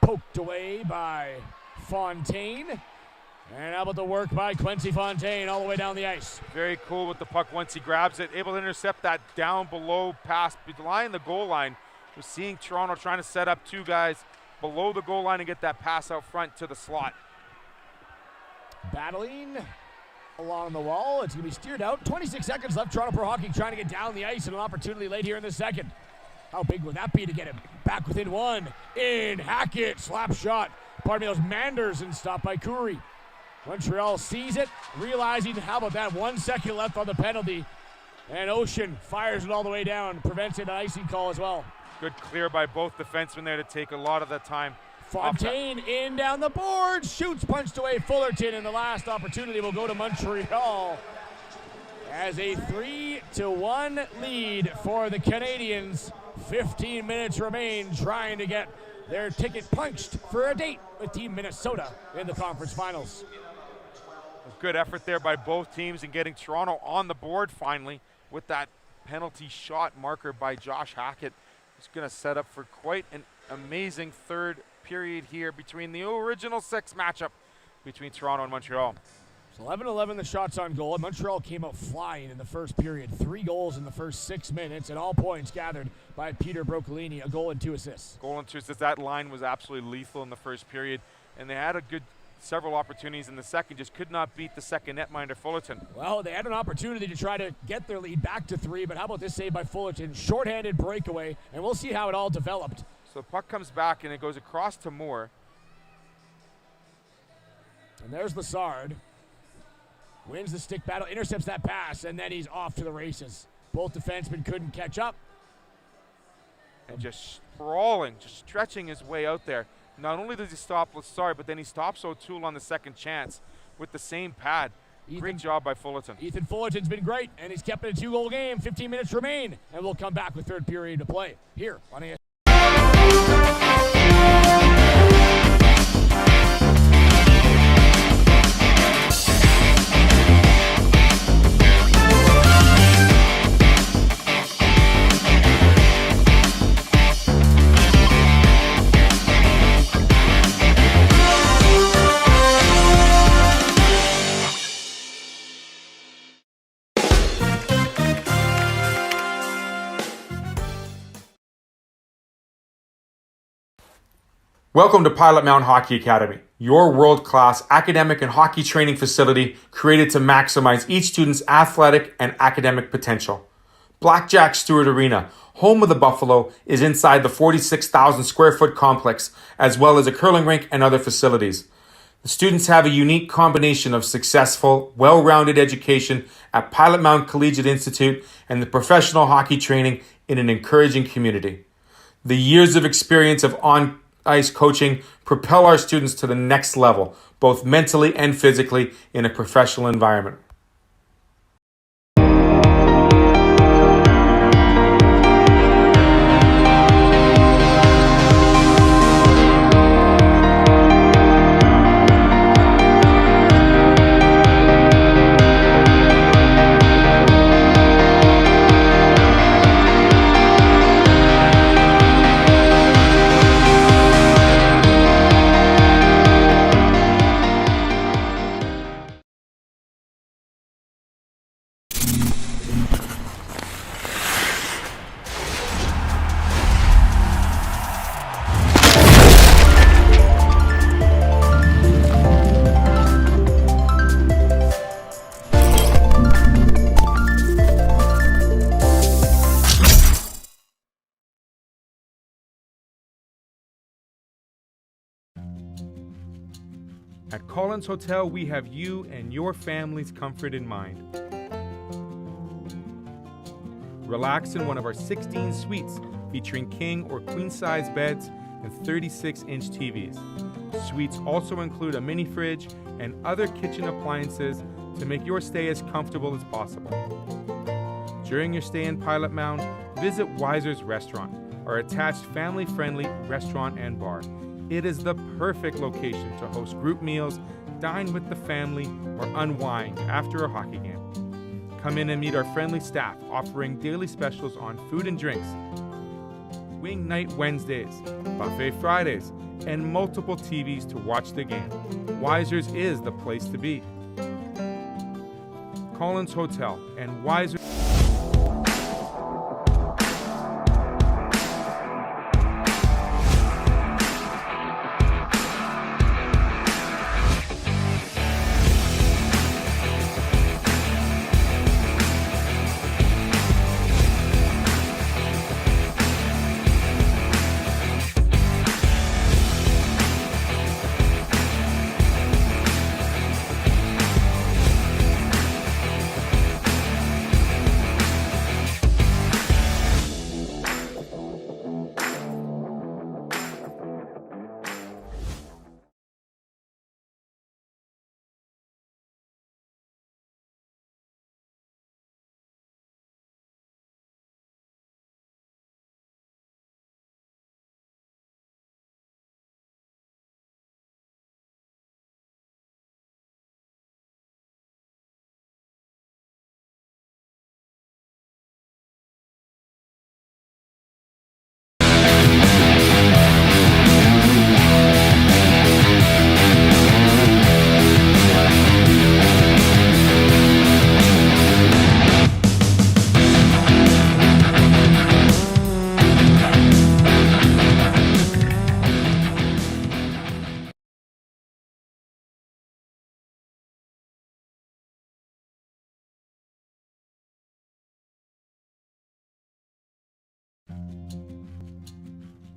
Poked away by Fontaine. And how about the work by Quincy Fontaine all the way down the ice. Very cool with the puck once he grabs it. Able to intercept that down below pass behind the goal line. We're seeing Toronto trying to set up two guys below the goal line and get that pass out front to the slot. Battling along the wall. It's going to be steered out. 26 seconds left. Toronto Pro Hockey trying to get down the ice, and an opportunity late here in the second. How big would that be to get him back within one? In Hackett, slap shot. Pardon me, those Manders, and stopped by Coury. Montreal sees it, realizing, how about that, 1 second left on the penalty. And Ocean fires it all the way down, prevents an icing call as well. Good clear by both defensemen there to take a lot of that time. Fontaine in down the board, shoots, punched away Fullerton, and the last opportunity will go to Montreal as a 3-1 lead for the Canadians. 15 minutes remain, trying to get their ticket punched for a date with Team Minnesota in the conference finals. Good effort there by both teams in getting Toronto on the board finally with that penalty shot marker by Josh Hackett. It's going to set up for quite an amazing third period here between the original 6 matchup between Toronto and Montreal. It's 11-11 the shots on goal, and Montreal came out flying in the first period. 3 goals in the first 6 minutes, and all points gathered by Peter Broccolini, a goal and 2 assists. Goal and 2 assists. That line was absolutely lethal in the first period, and they had a good several opportunities in the second, just could not beat the second netminder, Fullerton. Well, they had an opportunity to try to get their lead back to 3, but how about this save by Fullerton? Shorthanded breakaway, and we'll see how it all developed. So the puck comes back, and it goes across to Moore. And there's Lassard. Wins the stick battle, intercepts that pass, and then he's off to the races. Both defensemen couldn't catch up. And just sprawling, just stretching his way out there. Not only does he stop Lassard, but then he stops O'Toole on the second chance with the same pad. Great job by Fullerton. Ethan Fullerton's been great, and he's kept it a 2-goal game. 15 minutes remain, and we'll come back with third period to play here on AS. Welcome to Pilot Mountain Hockey Academy, your world-class academic and hockey training facility created to maximize each student's athletic and academic potential. Blackjack Stewart Arena, home of the Buffalo, is inside the 46,000 square foot complex, as well as a curling rink and other facilities. The students have a unique combination of successful, well-rounded education at Pilot Mountain Collegiate Institute and the professional hockey training in an encouraging community. The years of experience of on-ice coaching propel our students to the next level, both mentally and physically, in a professional environment. At Collins Hotel, we have you and your family's comfort in mind. Relax in one of our 16 suites featuring king or queen size beds and 36-inch TVs. Suites also include a mini fridge and other kitchen appliances to make your stay as comfortable as possible. During your stay in Pilot Mound, visit Weiser's Restaurant, our attached family-friendly restaurant and bar. It is the perfect location to host group meals, dine with the family, or unwind after a hockey game. Come in and meet our friendly staff offering daily specials on food and drinks, Wing Night Wednesdays, Buffet Fridays, and multiple TVs to watch the game. Weiser's is the place to be. Collins Hotel and Weiser.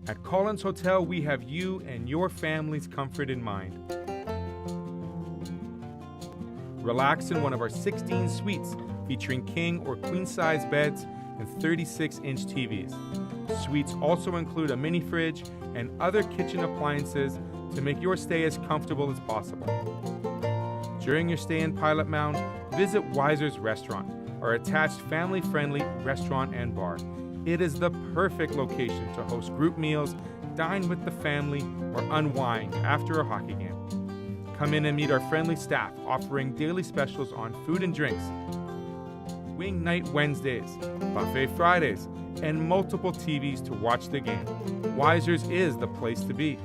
At Collins Hotel, we have you and your family's comfort in mind. Relax in one of our 16 suites featuring king or queen size beds and 36-inch TVs. Suites also include a mini fridge and other kitchen appliances to make your stay as comfortable as possible. During your stay in Pilot Mound, visit Weiser's Restaurant, our attached family-friendly restaurant and bar. It is the perfect location to host group meals, dine with the family, or unwind after a hockey game. Come in and meet our friendly staff offering daily specials on food and drinks, Wing Night Wednesdays, Buffet Fridays, and multiple TVs to watch the game. Weiser's is the place to be.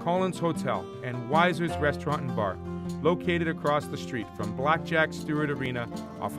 Collins Hotel and Weiser's Restaurant and Bar, located across the street from Blackjack Stewart Arena off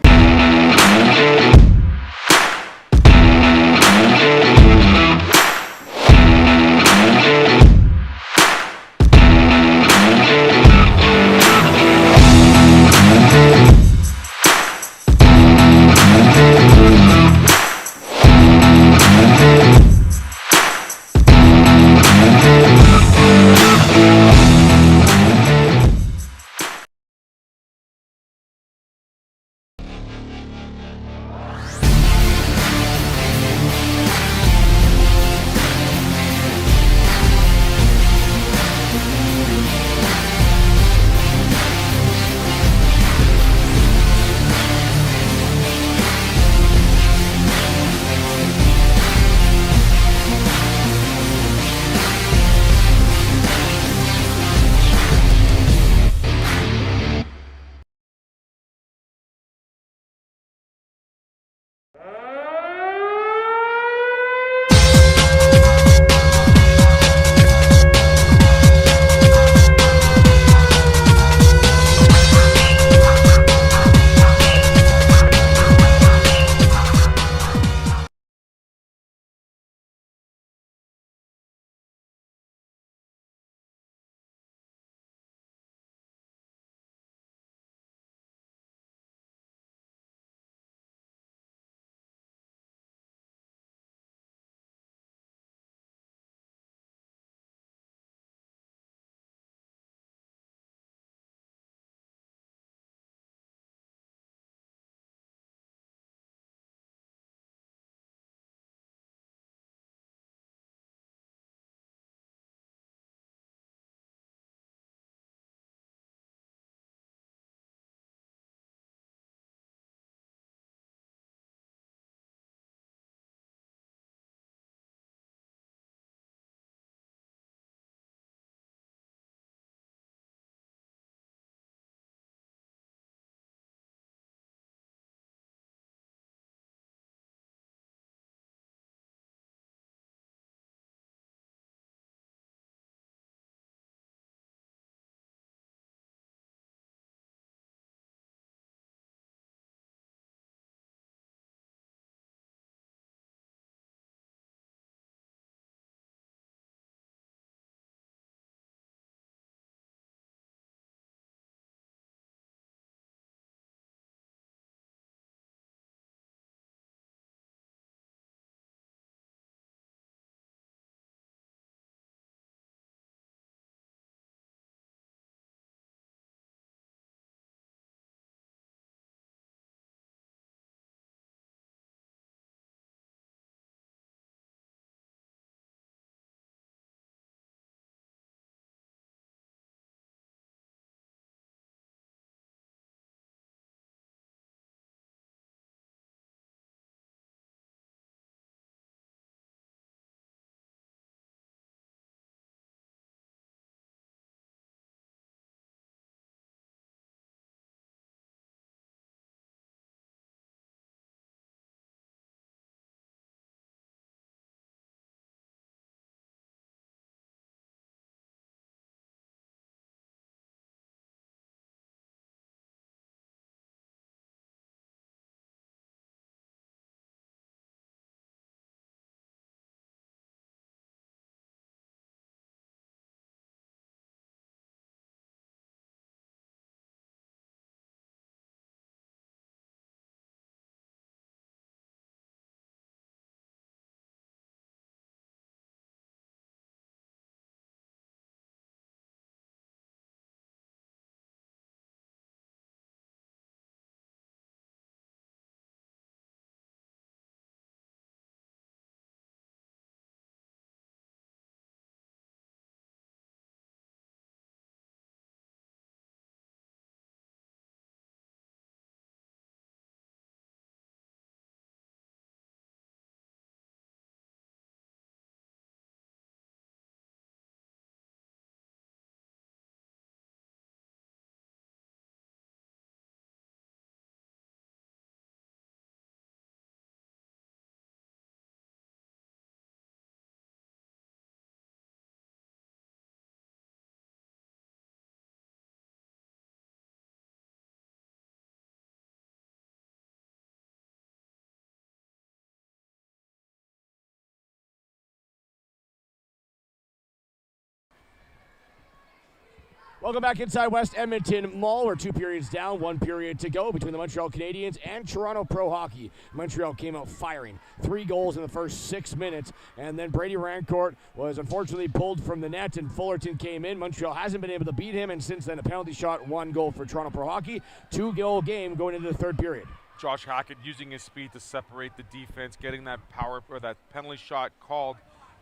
Welcome back inside West Edmonton Mall. We're 2 periods down, 1 period to go between the Montreal Canadiens and Toronto Pro Hockey. Montreal came out firing. 3 goals in the first 6 minutes, and then Brady Rancourt was unfortunately pulled from the net, and Fullerton came in. Montreal hasn't been able to beat him, and since then a penalty shot, 1 goal for Toronto Pro Hockey. 2-goal game going into the 3rd period. Josh Hackett using his speed to separate the defense, getting that power or that penalty shot called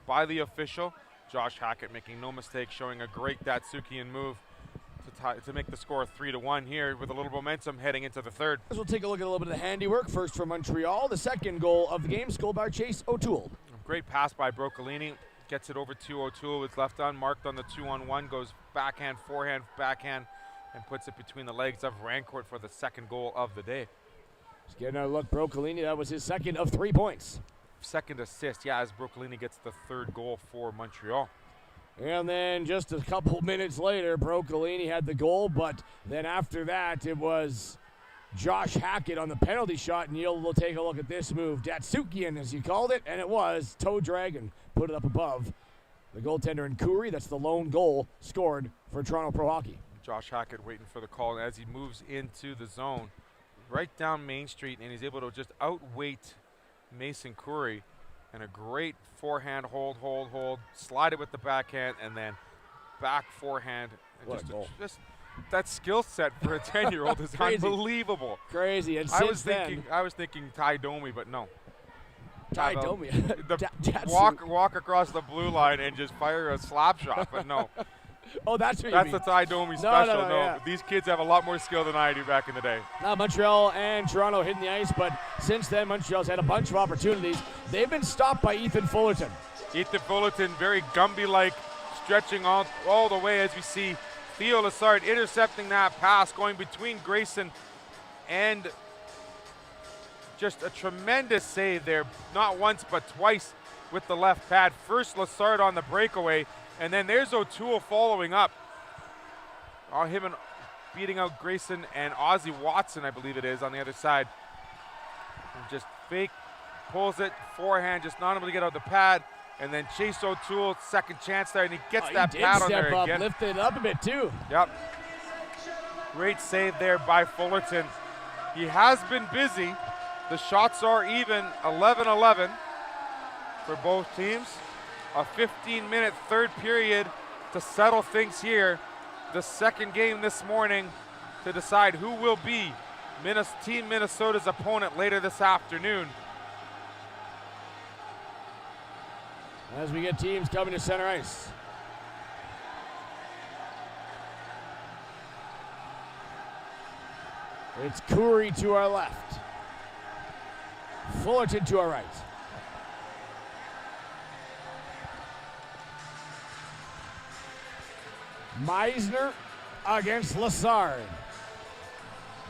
by the official. Josh Hackett making no mistake, showing a great Datsukian move to make the score 3-1 here with a little momentum heading into the 3rd. We'll take a look at a little bit of the handiwork. First for Montreal, the 2nd goal of the game, scored by Chase O'Toole. Great pass by Broccolini, gets it over to O'Toole. It's left unmarked on the 2-on-1, goes backhand, forehand, backhand, and puts it between the legs of Rancourt for the 2nd goal of the day. Just getting a look, Broccolini, that was his 2nd of 3 points. 2nd assist, yeah, as Broccolini gets the 3rd goal for Montreal. And then just a couple minutes later, Broccolini had the goal, but then after that, it was Josh Hackett on the penalty shot, and you'll take a look at this move. Datsukian, as you called it, and it was toe drag and put it up above the goaltender in Kuri. That's the lone goal scored for Toronto Pro Hockey. Josh Hackett waiting for the call as he moves into the zone, right down Main Street, and he's able to just outweight Mason Kuri. And a great forehand hold, slide it with the backhand, and then back forehand. And What a goal. Just that skill set for a 10-year-old is unbelievable. Crazy. And I was thinking Ty Domi, but no. Ty Domi. Walk across the blue line and just fire a slap shot, but no. Oh, that's what you That's mean. the Ty Domi special. No, yeah. these kids have a lot more skill than I do back in the day. Now Montreal and Toronto hitting the ice, but since then Montreal's had a bunch of opportunities. They've been stopped by Ethan Fullerton. Ethan Fullerton, very Gumby-like, stretching all the way as we see Theo Lessard intercepting that pass, going between Grayson and just a tremendous save there, not once but twice with the left pad. First Lessard on the breakaway, and then there's O'Toole following up. Him and beating out Grayson and Ozzie Watson, I believe it is, on the other side. And just fake, pulls it, forehand, just not able to get out the pad. And then Chase O'Toole, 2nd chance there, and he gets that pad on there again. Lifted it up a bit too. Yep. Great save there by Fullerton. He has been busy. The shots are even, 11-11 for both teams. A 15-minute 3rd period to settle things here. The 2nd game this morning to decide who will be Team Minnesota's opponent later this afternoon. As we get teams coming to center ice. It's Kuri to our left. Fullerton to our right. Meisner against Lessard.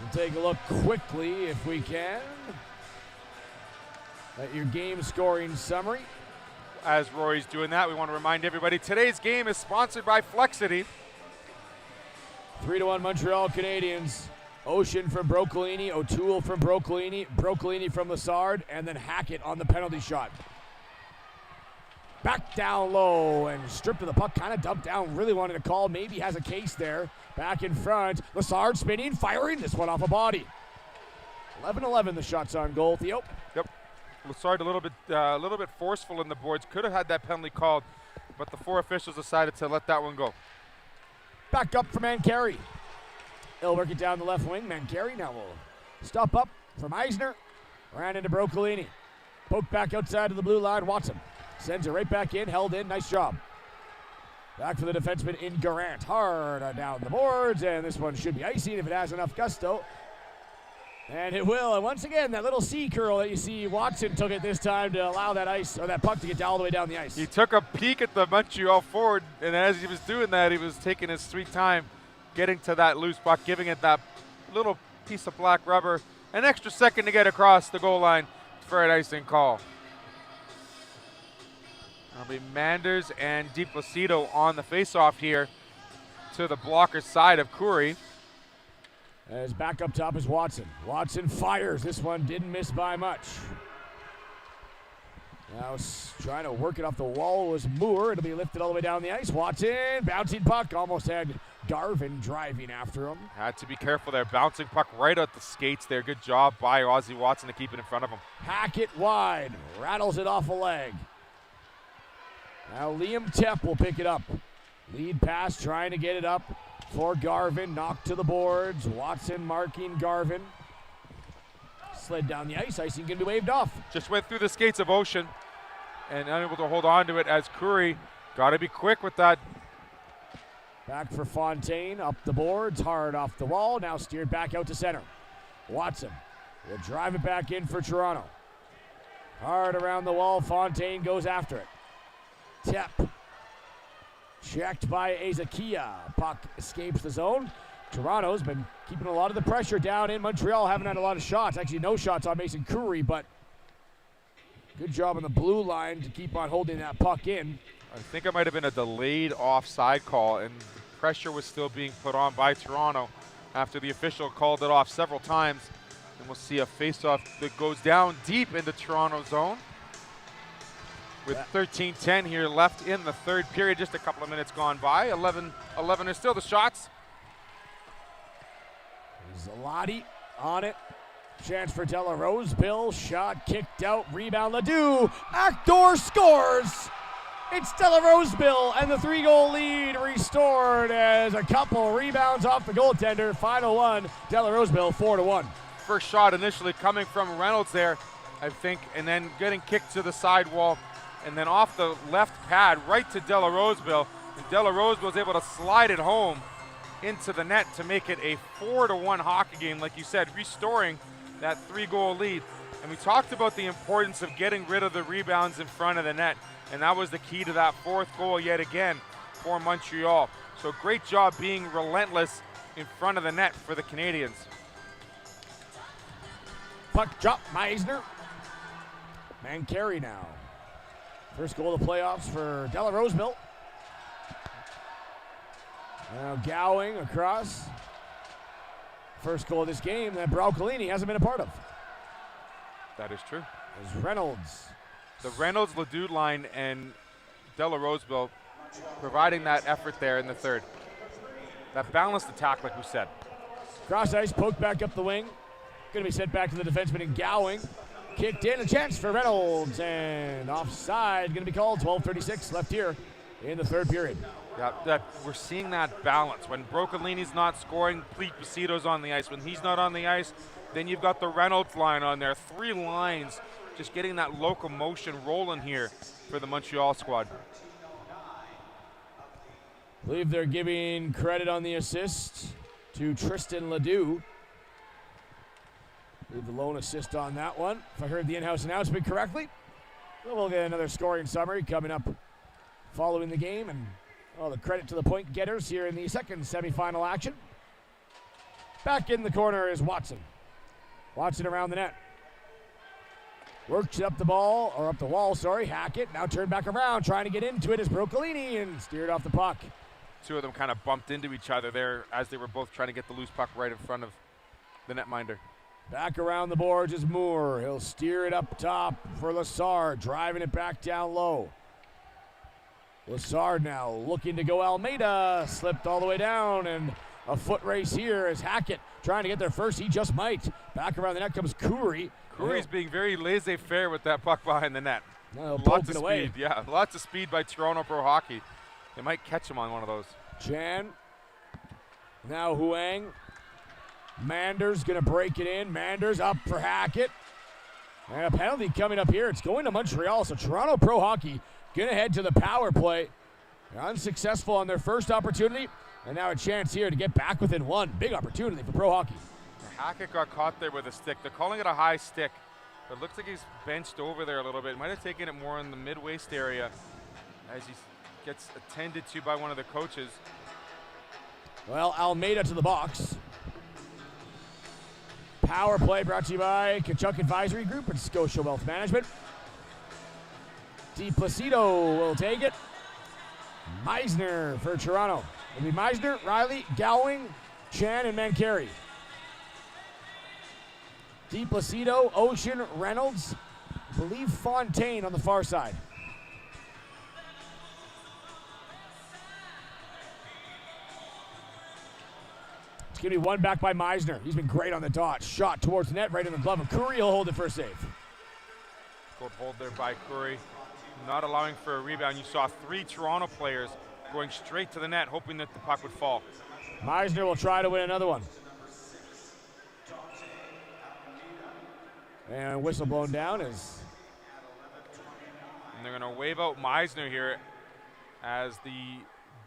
We'll take a look quickly, if we can, at your game scoring summary. As Rory's doing that, we want to remind everybody today's game is sponsored by Flexity. 3-1 Montreal Canadiens. Ocean from Broccolini, O'Toole from Broccolini, Broccolini from Lessard, and then Hackett on the penalty shot. Back down low and stripped of the puck, kind of dumped down, really wanted to call, maybe has a case there. Back in front, Lessard spinning, firing, this one off a body. 11-11 the shots on goal, Theo. Yep, Lessard a little bit forceful in the boards, could have had that penalty called, but the 4 officials decided to let that one go. Back up for Mancari. He'll work it down the left wing, Mancari now will stop up from Eisner, ran into Broccolini. Poke back outside of the blue line, Watson. Sends it right back in, held in, nice job. Back for the defenseman in Garant. Hard down the boards, and this one should be icy if it has enough gusto. And it will, and once again, that little C curl that you see, Watson took it this time to allow that ice, or that puck to get all the way down the ice. He took a peek at the Montreal forward, and as he was doing that, he was taking his sweet time getting to that loose puck, giving it that little piece of black rubber, an extra second to get across the goal line for an icing call. It'll be Manders and DiPlacido on the face-off here to the blocker side of Kuri. As back up top is Watson. Watson fires. This one didn't miss by much. Now trying to work it off the wall was Moore. It'll be lifted all the way down the ice. Watson, bouncing puck, almost had Garvin driving after him. Had to be careful there. Bouncing puck right out the skates there. Good job by Ozzy Watson to keep it in front of him. Hackett wide. Rattles it off a leg. Now Liam Tepp will pick it up. Lead pass trying to get it up for Garvin. Knocked to the boards. Watson marking Garvin. Slid down the ice. Icing going to be waved off. Just went through the skates of Ocean and unable to hold on to it as Curry got to be quick with that. Back for Fontaine, up the boards, hard off the wall, now steered back out to center. Watson will drive it back in for Toronto. Hard around the wall, Fontaine goes after it. Tepp, checked by Ezekiel. Puck escapes the zone. Toronto's been keeping a lot of the pressure down in Montreal, haven't had a lot of shots. Actually, no shots on Mason Curry, but good job on the blue line to keep on holding that puck in. I think it might have been a delayed offside call, and pressure was still being put on by Toronto after the official called it off several times. And we'll see a faceoff that goes down deep into Toronto zone. With 13:10 here left in the third period, just a couple of minutes gone by. 11 are still the shots. Zalotti on it. Chance for Della Roseville. Shot kicked out. Rebound Ledoux. Actor scores. It's Della Roseville, and the 3-goal lead restored as a couple rebounds off the goaltender. Final one, Della Roseville, 4-1. First shot initially coming from Reynolds there, I think, and then getting kicked to the sidewall, and then off the left pad right to Della Roseville. And Della Roseville was able to slide it home into the net to make it a 4-1 hockey game, like you said, restoring that 3-goal lead. And we talked about the importance of getting rid of the rebounds in front of the net. And that was the key to that fourth goal yet again for Montreal. So great job being relentless in front of the net for the Canadians. Puck drop, Meisner. Mancari now. First goal of the playoffs for Della Roseville. Now Gowing across. First goal of this game that Braucolini hasn't been a part of. That is true. Is Reynolds. The Reynolds-Ledoux line and Della Roseville providing that effort there in the third. That balanced attack, like we said. Cross ice, poked back up the wing. Going to be sent back to the defenseman in Gowing. Kicked in, a chance for Reynolds, and offside going to be called. 12:36 left here in the third period. Yeah, we're seeing that balance. When Broccolini's not scoring, Pete Pacito's on the ice. When he's not on the ice, then you've got the Reynolds line on there. 3 lines. Just getting that locomotion rolling here for the Montreal squad. I believe they're giving credit on the assist to Tristan Ledoux. I believe the lone assist on that one, if I heard the in-house announcement correctly. We'll get another scoring summary coming up following the game, and all the credit to the point getters here in the second semifinal action. Back in the corner is Watson. Watson around the net. Works up the ball, or up the wall, sorry. Hackett now turned back around, trying to get into it as Broccolini, and steered off the puck. Two of them kind of bumped into each other there as they were both trying to get the loose puck right in front of the netminder. Back around the boards is Moore. He'll steer it up top for Lassard, driving it back down low. Lassard now looking to go Almeida, slipped all the way down, and a foot race here as Hackett trying to get there first. He just might. Back around the net comes Curry. Curry's being very laissez-faire with that puck behind the net. Lots of speed, yeah. Lots of speed by Toronto Pro Hockey. They might catch him on one of those. Chan. Now Huang. Manders going to break it in. Manders up for Hackett. And a penalty coming up here. It's going to Montreal, so Toronto Pro Hockey going to head to the power play. They're unsuccessful on their first opportunity, and now a chance here to get back within one. Big opportunity for Pro Hockey. Hackett got caught there with a stick. They're calling it a high stick, but it looks like he's benched over there a little bit. Might have taken it more in the mid-waist area as he gets attended to by one of the coaches. Well, Almeida to the box. Power play brought to you by Kachuk Advisory Group and Scotia Wealth Management. DiPlacido will take it. Meisner for Toronto. It'll be Meisner, Riley, Gowing, Chan, and Mancari. DiPlacido, Ocean, Reynolds, I believe Fontaine on the far side. It's going to be won back by Meisner. He's been great on the dot. Shot towards the net, right in the glove of Curry. He'll hold it for a save. Good hold there by Curry. Not allowing for a rebound. You saw 3 Toronto players going straight to the net, hoping that the puck would fall. Meisner will try to win another one. And whistle blown down is... And they're going to wave out Meisner here as the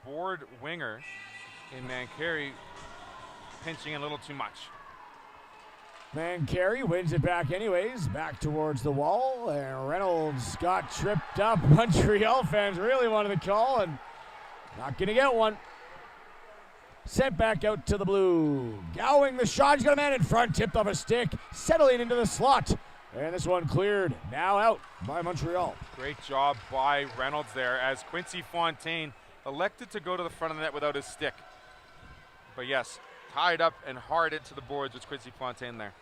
board winger in Mancari pinching a little too much. Mancari wins it back anyways, back towards the wall, and Reynolds got tripped up. Montreal fans really wanted the call, and not gonna get one. Sent back out to the blue. Gowing the shot, he's got a man in front, tipped off a stick, settling into the slot. And this one cleared, now out by Montreal. Great job by Reynolds there as Quincy Fontaine elected to go to the front of the net without his stick. But yes, tied up and hard into the boards with Quincy Fontaine there.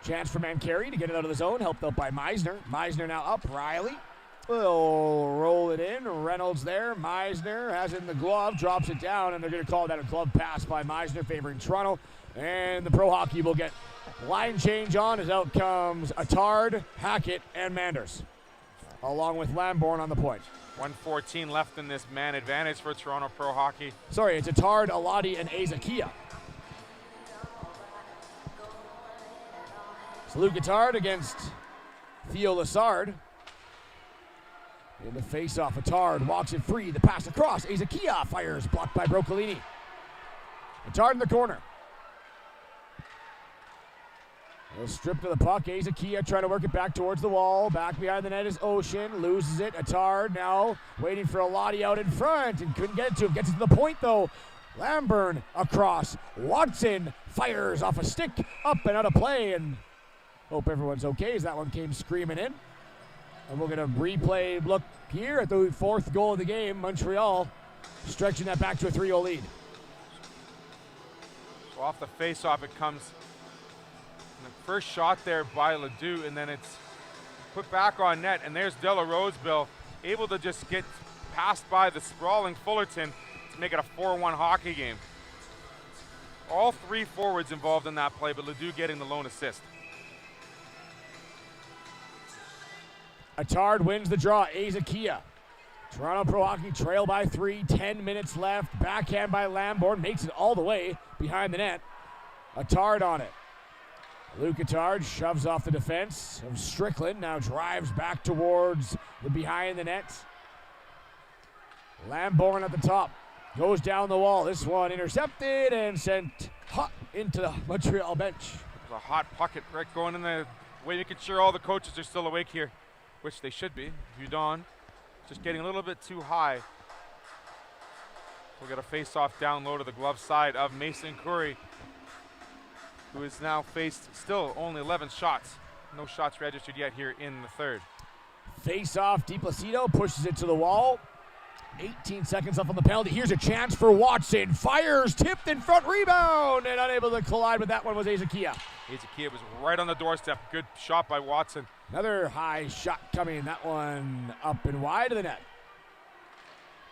Chance for Mancari to get it out of the zone, helped out by Meisner. Meisner now up, Riley will roll it in. Reynolds there, Meisner has it in the glove, drops it down, and they're going to call that a glove pass by Meisner favoring Toronto. And the Pro Hockey will get line change on as out comes Attard, Hackett, and Manders, along with Lamborn on the point. 1:14 left in this man advantage for Toronto Pro Hockey. Sorry, it's Attard, Alati, and Azakia. So Luke Attard against Theo Lassard. In the face-off, Attard walks it free. The pass across. Azakia fires, blocked by Broccolini. Attard in the corner. A strip to the puck. Azakia trying to work it back towards the wall. Back behind the net is Ocean. Loses it. Attard now waiting for Alati out in front and couldn't get it to him. Gets it to the point though. Lamburn across. Watson fires off a stick. Up and out of play. And hope everyone's okay as that one came screaming in. And we'll get a replay look here at the 4th goal of the game. Montreal stretching that back to a 3-0 lead. So off the face-off it comes. And the first shot there by Ledoux, and then it's put back on net, and there's Della Roseville able to just get passed by the sprawling Fullerton to make it a 4-1 hockey game. All 3 forwards involved in that play, but Ledoux getting the lone assist. Attard wins the draw. Azakia. Toronto Pro Hockey trail by 3. 10 minutes left. Backhand by Lamborn. Makes it all the way behind the net. Attard on it. Luke Attard shoves off the defense of Strickland. Now drives back towards the behind the net. Lamborn at the top. Goes down the wall. This one intercepted and sent hot into the Montreal bench. It was a hot pocket right going in the way, making sure all the coaches are still awake here, which they should be. Hudon just getting a little bit too high. We'll get a face-off down low to the glove side of Mason Curry, who has now faced still only 11 shots. No shots registered yet here in the 3rd. Face-off, DiPlacido pushes it to the wall. 18 seconds left on the penalty. Here's a chance for Watson. Fires, tipped in front, rebound, and unable to collide with that one was Azakia. Azakia was right on the doorstep. Good shot by Watson. Another high shot coming. That one up and wide of the net.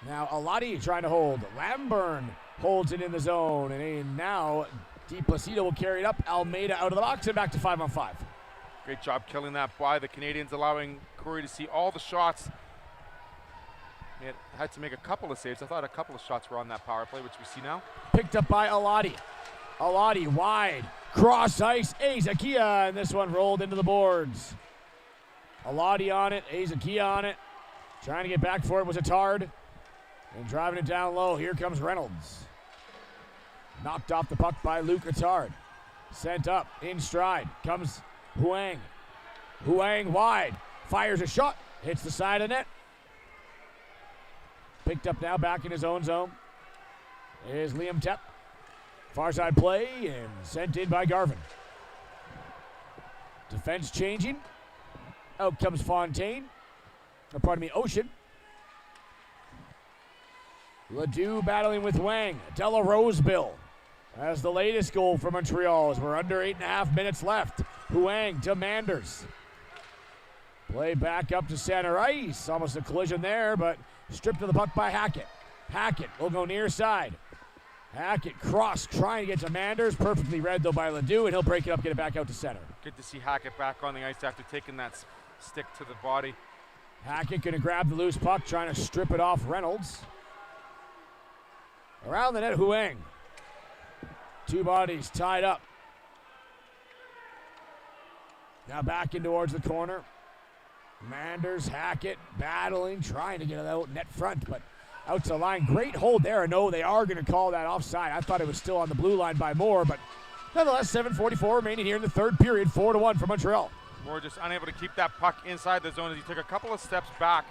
Now Alati trying to hold. Lamburn holds it in the zone, and now DiPlacido will carry it up. Almeida out of the box and back to 5-on-5. Great job killing that by the Canadians, allowing Curry to see all the shots. He had to make a couple of saves. I thought a couple of shots were on that power play, which we see now. Picked up by Alati. Alati wide. Cross ice. Azakia, and this one rolled into the boards. Alati on it. Azakia on it. Trying to get back for it was Attard. And driving it down low. Here comes Reynolds. Knocked off the puck by Luke Attard. Sent up in stride. Comes Huang. Huang wide. Fires a shot. Hits the side of the net. Picked up now back in his own zone is Liam Tepp. Far side play and sent in by Garvin. Defense changing. Out comes Fontaine. Or pardon me, Ocean. Ledoux battling with Wang. Della Roseville has the latest goal for Montreal as we're under 8.5 minutes left. Huang to Manders. Play back up to center ice. Almost a collision there, but stripped of the puck by Hackett. Hackett will go near side. Hackett cross trying to get to Manders. Perfectly read though by Ledoux, and he'll break it up, get it back out to center. Good to see Hackett back on the ice after taking that stick to the body. Hackett gonna grab the loose puck, trying to strip it off Reynolds. Around the net, Huang. Two bodies tied up. Now back in towards the corner. Manders, Hackett battling, trying to get it out net front, but out to the line. Great hold there. No, they are going to call that offside. I thought it was still on the blue line by Moore, but nonetheless, 7:44 remaining here in the third period. 4-1 for Montreal. Moore just unable to keep that puck inside the zone as he took a couple of steps back,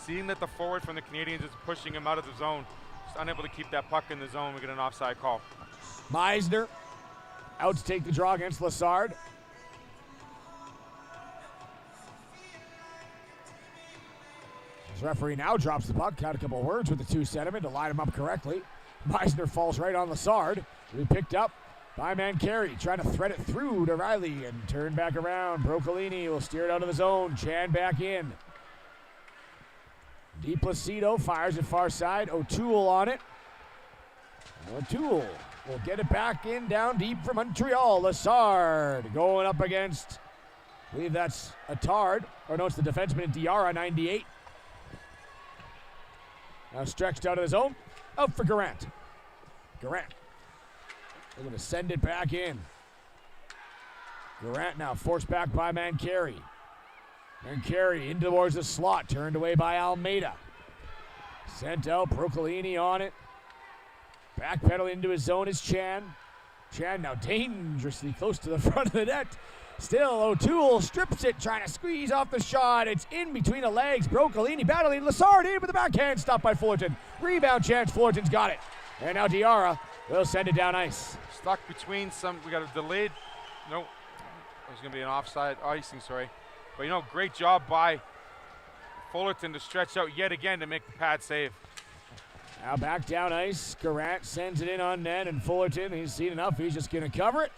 seeing that the forward from the Canadiens is pushing him out of the zone. Just unable to keep that puck in the zone. We get an offside call. Meisner out to take the draw against Lassard. His referee now drops the puck. Had a couple of words with the two centermen to line him up correctly. Meisner falls right on Lassard. He picked up by Mancari, trying to thread it through to Riley and turn back around. Broccolini will steer it out of the zone. Chan back in. DiPlacido fires it far side. O'Toole on it. O'Toole will get it back in down deep for Montreal. Lassard going up against, I believe that's Attard. Or no, it's the defenseman Diarra, 98. Now stretched out of the zone. Out for Garant. Garant. They're going to send it back in. Garant now forced back by Mancari. Mancari in towards the slot. Turned away by Almeida. Sent out. Broccolini on it. Backpedal into his zone is Chan. Chan now dangerously close to the front of the net. Still, O'Toole strips it, trying to squeeze off the shot. It's in between the legs. Broccolini battling. Lassard in with the backhand. Stopped by Fullerton. Rebound chance. Fullerton's got it. And now Diarra will send it down ice. Stuck between some. We got a delayed. No. There's going to be an offside icing, sorry. But, great job by Fullerton to stretch out yet again to make the pad save. Now back down ice. Garant sends it in on net, and Fullerton, he's seen enough. He's just going to cover it.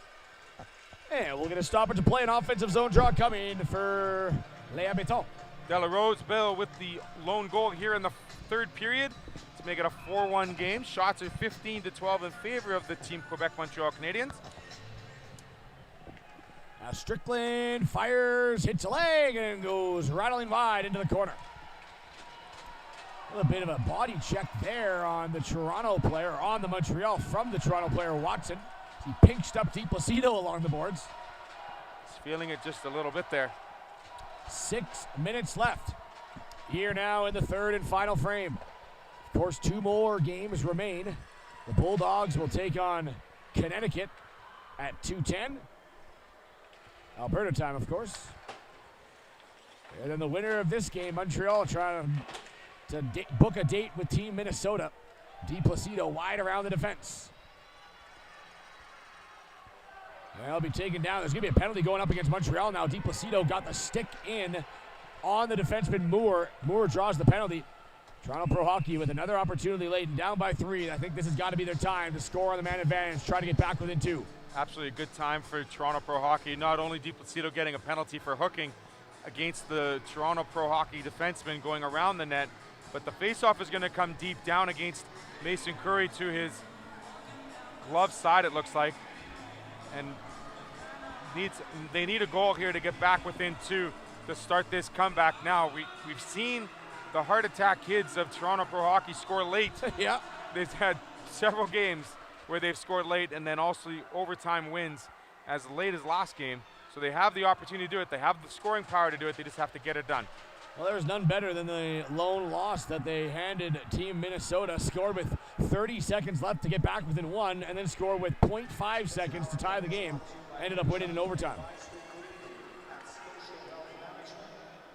And we're going to stop it to play an offensive zone draw coming for Les Habitants. Delarose Bill with the lone goal here in the third period to make it a 4-1 game. Shots are 15-12 in favor of the Team Quebec Montreal Canadiens. Now Strickland fires, hits a leg, and goes rattling wide into the corner. A little bit of a body check there on the Toronto player, on the Montreal from the Toronto player Watson. He pinched up DiPlacido along the boards. He's feeling it just a little bit there. 6 minutes left. Here now in the third and final frame. Of course, 2 more games remain. The Bulldogs will take on Connecticut at 2:10. Alberta time, of course. And then the winner of this game, Montreal, trying to book a date with Team Minnesota. DiPlacido wide around the defense. They'll be taken down. There's going to be a penalty going up against Montreal now. DiPlacido got the stick in on the defenseman Moore. Moore draws the penalty. Toronto Pro Hockey with another opportunity late and down by 3. I think this has got to be their time to score on the man advantage, try to get back within 2. Absolutely a good time for Toronto Pro Hockey. Not only DiPlacido getting a penalty for hooking against the Toronto Pro Hockey defenseman going around the net, but the faceoff is going to come deep down against Mason Curry to his glove side, it looks like. And they need a goal here to get back within 2 to start this comeback now. We've seen the heart attack kids of Toronto Pro Hockey score late. Yeah. They've had several games where they've scored late and then also overtime wins as late as last game. So they have the opportunity to do it. They have the scoring power to do it. They just have to get it done. Well, there's none better than the lone loss that they handed Team Minnesota. Scored with 30 seconds left to get back within 1, and then scored with 0.5 seconds to tie the game. Ended up winning in overtime.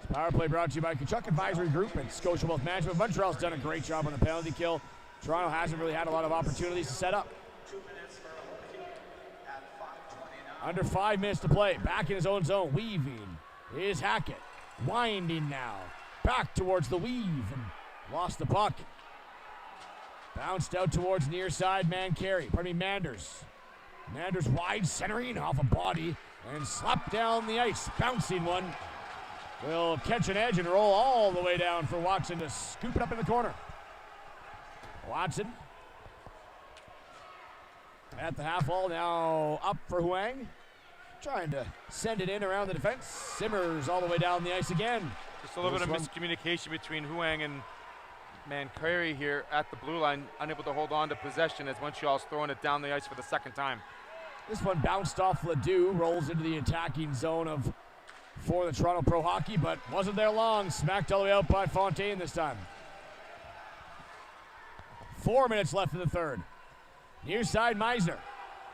This power play brought to you by Kachuk Advisory Group and Scotia Wealth Management. Montreal's done a great job on the penalty kill. Toronto hasn't really had a lot of opportunities to set up. Under 5 minutes to play. Back in his own zone. Weaving is Hackett. Winding now. Back towards the weave. And lost the puck. Bounced out towards near side Manders. Manders wide centering off a body and slapped down the ice. Bouncing one. Will catch an edge and roll all the way down for Watson to scoop it up in the corner. Watson At the half wall, now up for Huang. Trying to send it in around the defense. Simmers all the way down the ice again. Just a little bit of miscommunication between Huang and Mancari here at the blue line, unable to hold on to possession as Montreal's throwing it down the ice for the second time. This one bounced off Ledoux, rolls into the attacking zone for the Toronto Pro Hockey, but wasn't there long. Smacked all the way out by Fontaine this time. 4 minutes left in the third. Near side, Meisner.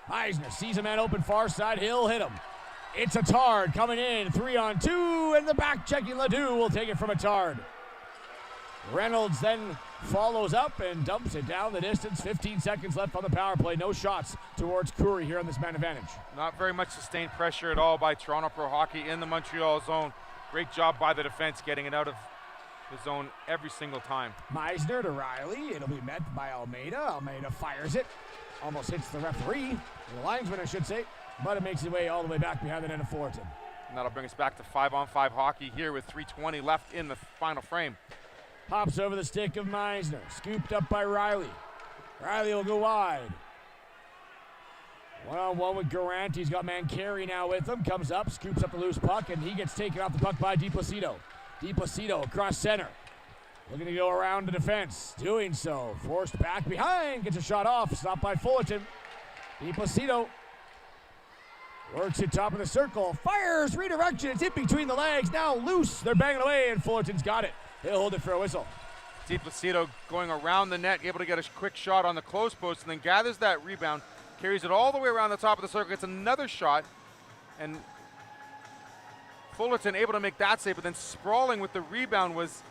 Meisner sees a man open far side. He'll hit him. It's Attard coming in. 3-on-2, and the back checking Ledoux will take it from Attard. Reynolds then follows up and dumps it down the distance. 15 seconds left on the power play. No shots towards Curry here on this man advantage. Not very much sustained pressure at all by Toronto Pro Hockey in the Montreal zone. Great job by the defense getting it out of the zone every single time. Meisner to Riley. It'll be met by Almeida. Almeida fires it. Almost hits the referee, the linesman I should say, but it makes its way all the way back behind the net of Fullerton. And that'll bring us back to 5-on-5 hockey here with 3:20 left in the final frame. Hops over the stick of Meisner, scooped up by Riley. Riley will go wide. One-on-one with Garant. He's got Mancari now with him. Comes up, scoops up the loose puck, and he gets taken off the puck by DiPlacido. DiPlacido across center. Looking to go around the defense. Doing so. Forced back behind. Gets a shot off. Stopped by Fullerton. DiPlacido works it top of the circle. Fires. Redirection. It's hit between the legs. Now loose. They're banging away, and Fullerton's got it. He'll hold it for a whistle. DiPlacido going around the net, able to get a quick shot on the close post, and then gathers that rebound, carries it all the way around the top of the circle, gets another shot, and Fullerton able to make that save, but then sprawling with the rebound was,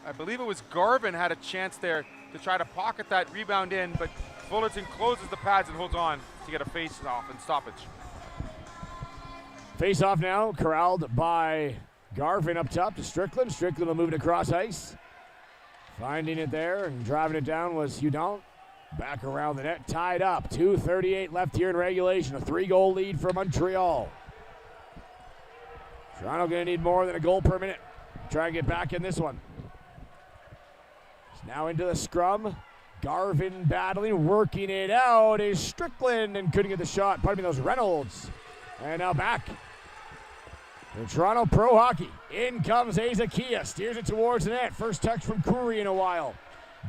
I believe it was Garvin had a chance there to try to pocket that rebound in, but Fullerton closes the pads and holds on to get a face-off and stoppage. Face-off now, corralled by Garvin up top to Strickland. Strickland will move it across ice. Finding it there and driving it down was Hudon. Back around the net, tied up. 2:38 left here in regulation. A 3-goal lead for Montreal. Toronto going to need more than a goal per minute. Try and get back in this one. It's now into the scrum. Garvin battling, working it out is Strickland and couldn't get the shot. Pardon me, those Reynolds. And now back. The Toronto Pro Hockey. In comes Azakia. Steers it towards the net. First touch from Curry in a while.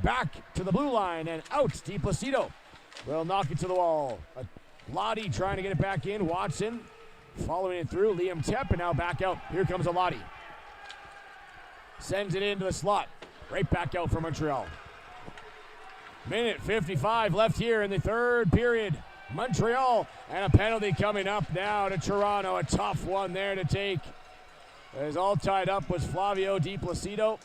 Back to the blue line and out. DiPlacido will knock it to the wall. Lottie trying to get it back in. Watson following it through. Liam Tepp and now back out. Here comes Lottie. Sends it into the slot. Right back out for Montreal. Minute 55 left here in the third period. Montreal and a penalty coming up now to Toronto. A tough one there to take. As all tied up was Flavio DiPlacido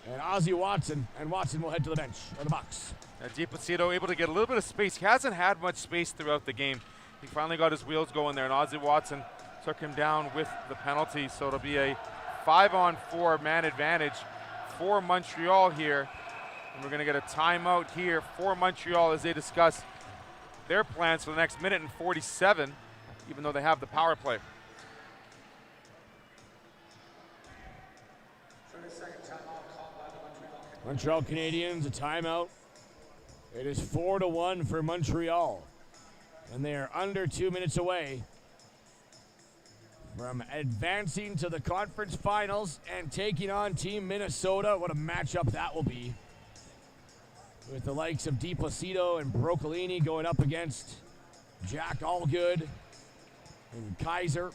and Ozzie Watson, and Watson will head to the bench, or the box. DiPlacido able to get a little bit of space. He hasn't had much space throughout the game. He finally got his wheels going there, and Ozzie Watson took him down with the penalty. So it'll be a 5-on-4 man advantage for Montreal here. And we're going to get a timeout here for Montreal as they discuss their plans for the next minute and 47, even though they have the power play. Montreal Canadiens, a timeout. It is 4-1 for Montreal. And they are under 2 minutes away from advancing to the conference finals and taking on Team Minnesota. What a matchup that will be, with the likes of DiPlacido and Broccolini going up against Jack Allgood and Kaiser.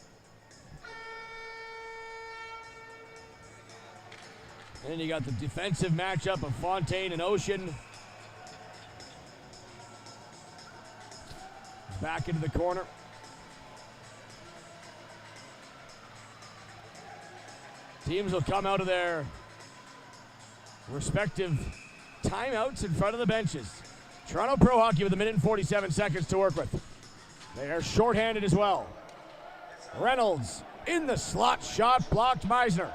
And then you got the defensive matchup of Fontaine and Ocean. Back into the corner. Teams will come out of their respective timeouts in front of the benches. Toronto Pro Hockey with a minute and 47 seconds to work with. They are shorthanded as well. Reynolds in the slot, shot blocked. Meisner.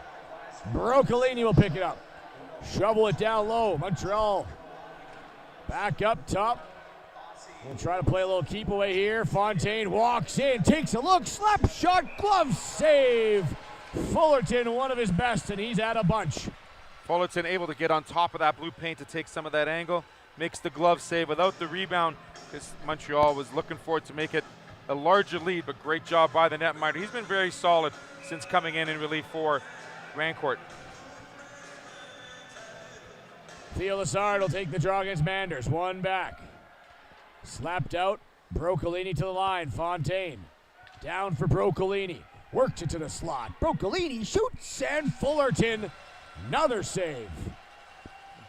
Broccolini will pick it up. Shovel it down low. Montreal back up top. We'll try to play a little keep away here. Fontaine walks in, takes a look, slap shot, glove save. Fullerton, one of his best, and he's at a bunch. Fullerton able to get on top of that blue paint to take some of that angle. makes the glove save without the rebound, because Montreal was looking for it to make it a larger lead, but great job by the netminder. He's been very solid since coming in relief for Rancourt. Theo Lassard will take the draw against Manders. One back. Slapped out. Broccolini to the line. Fontaine. Down for Broccolini. Works it to the slot. Broccolini shoots, and Fullerton. Another save.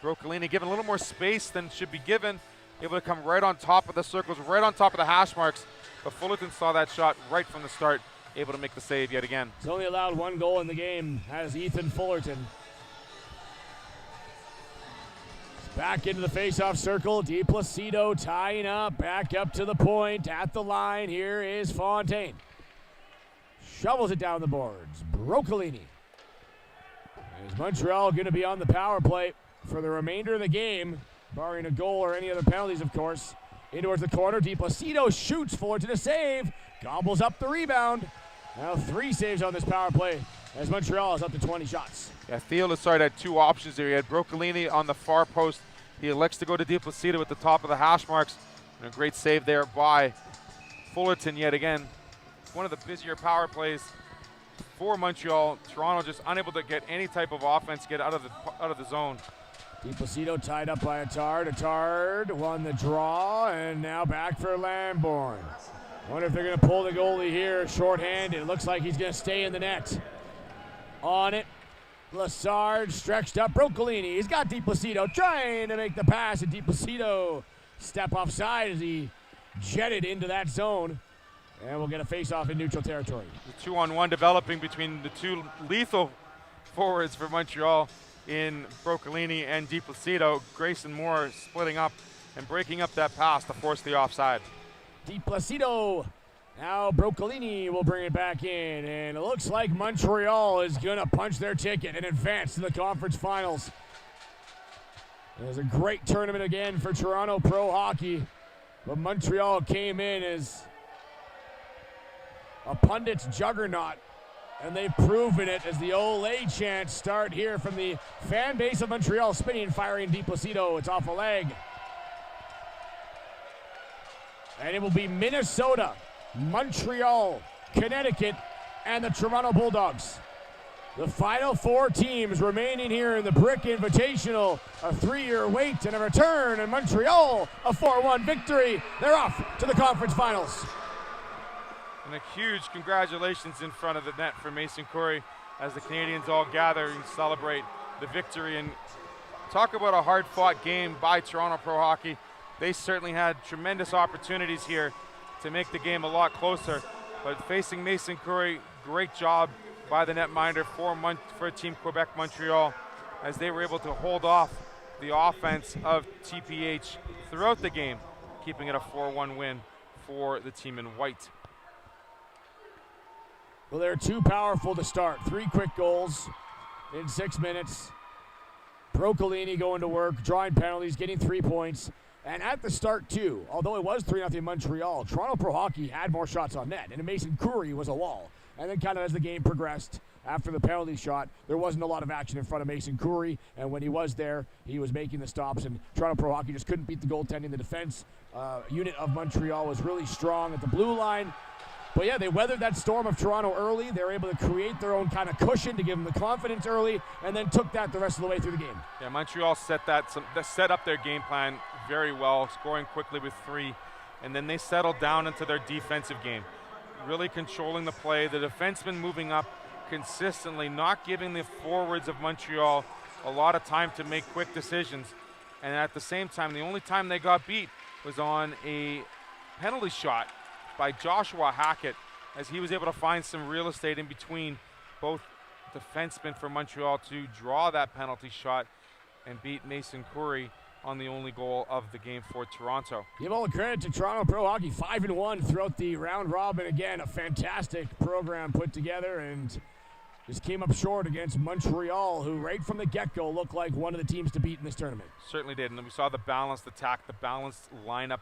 Broccolini given a little more space than should be given. Able to come right on top of the circles, right on top of the hash marks. But Fullerton saw that shot right from the start. Able to make the save yet again. He's only allowed one goal in the game as Ethan Fullerton. Back into the face-off circle. DiPlacido tying up. Back up to the point. At the line. Here is Fontaine. Shovels it down the boards. Broccolini. Is Montreal going to be on the power play for the remainder of the game, barring a goal or any other penalties, of course. In towards the corner. DiPlacido shoots. Fullerton a save. Gobbles up the rebound. Now 3 saves on this power play as Montreal is up to 20 shots. Yeah, Theo Lassard had 2 options there. He had Broccolini on the far post. He elects to go to DiPlacido at the top of the hash marks. And a great save there by Fullerton yet again. One of the busier power plays for Montreal. Toronto just unable to get any type of offense, get out of the zone. DiPlacido tied up by Attard. Attard won the draw, and now back for Lambourne. Wonder if they're going to pull the goalie here shorthanded. It looks like he's going to stay in the net. On it, Lassard stretched up. Broccolini, he's got DiPlacido trying to make the pass, and DiPlacido step offside as he jetted into that zone. And we'll get a face-off in neutral territory. The 2-on-1 developing between the 2 lethal forwards for Montreal in Broccolini and DiPlacido. Grayson Moore splitting up and breaking up that pass to force the offside. DiPlacido. Now Broccolini will bring it back in, and it looks like Montreal is going to punch their ticket and advance to the conference finals. It was a great tournament again for Toronto Pro Hockey, but Montreal came in as a pundit's juggernaut, and they've proven it as the Olay chants start here from the fan base of Montreal, spinning and firing DiPlacido. It's off a leg. And it will be Minnesota, Montreal, Connecticut, and the Toronto Bulldogs. The final 4 teams remaining here in the Brick Invitational. A 3-year wait and a return, and Montreal a 4-1 victory. They're off to the conference finals. And a huge congratulations in front of the net for Mason Curry as the Canadians all gather and celebrate the victory. And talk about a hard-fought game by Toronto Pro Hockey. They certainly had tremendous opportunities here to make the game a lot closer. But facing Mason Curry, great job by the netminder for Team Quebec Montreal as they were able to hold off the offense of TPH throughout the game, keeping it a 4-1 win for the team in white. Well, they're too powerful to start. 3 quick goals in 6 minutes. Broccolini going to work, drawing penalties, getting 3 points. And at the start, too, although it was 3-0 Montreal, Toronto Pro Hockey had more shots on net, and Mason Curry was a wall. And then kind of as the game progressed, after the penalty shot, there wasn't a lot of action in front of Mason Curry, and when he was there, he was making the stops, and Toronto Pro Hockey just couldn't beat the goaltending. The defense unit of Montreal was really strong at the blue line. But yeah, they weathered that storm of Toronto early. They were able to create their own kind of cushion to give them the confidence early, and then took that the rest of the way through the game. Yeah, Montreal set up their game plan very well, scoring quickly with 3, and then they settled down into their defensive game, really controlling the play. The defensemen moving up consistently, not giving the forwards of Montreal a lot of time to make quick decisions. And at the same time, the only time they got beat was on a penalty shot by Joshua Hackett, as he was able to find some real estate in between both defensemen for Montreal to draw that penalty shot and beat Mason Curry on the only goal of the game for Toronto. Give all the credit to Toronto Pro Hockey, 5-1 throughout the round robin. Again, a fantastic program put together, and just came up short against Montreal, who right from the get-go looked like one of the teams to beat in this tournament. Certainly did, and we saw the balanced attack, the balanced lineup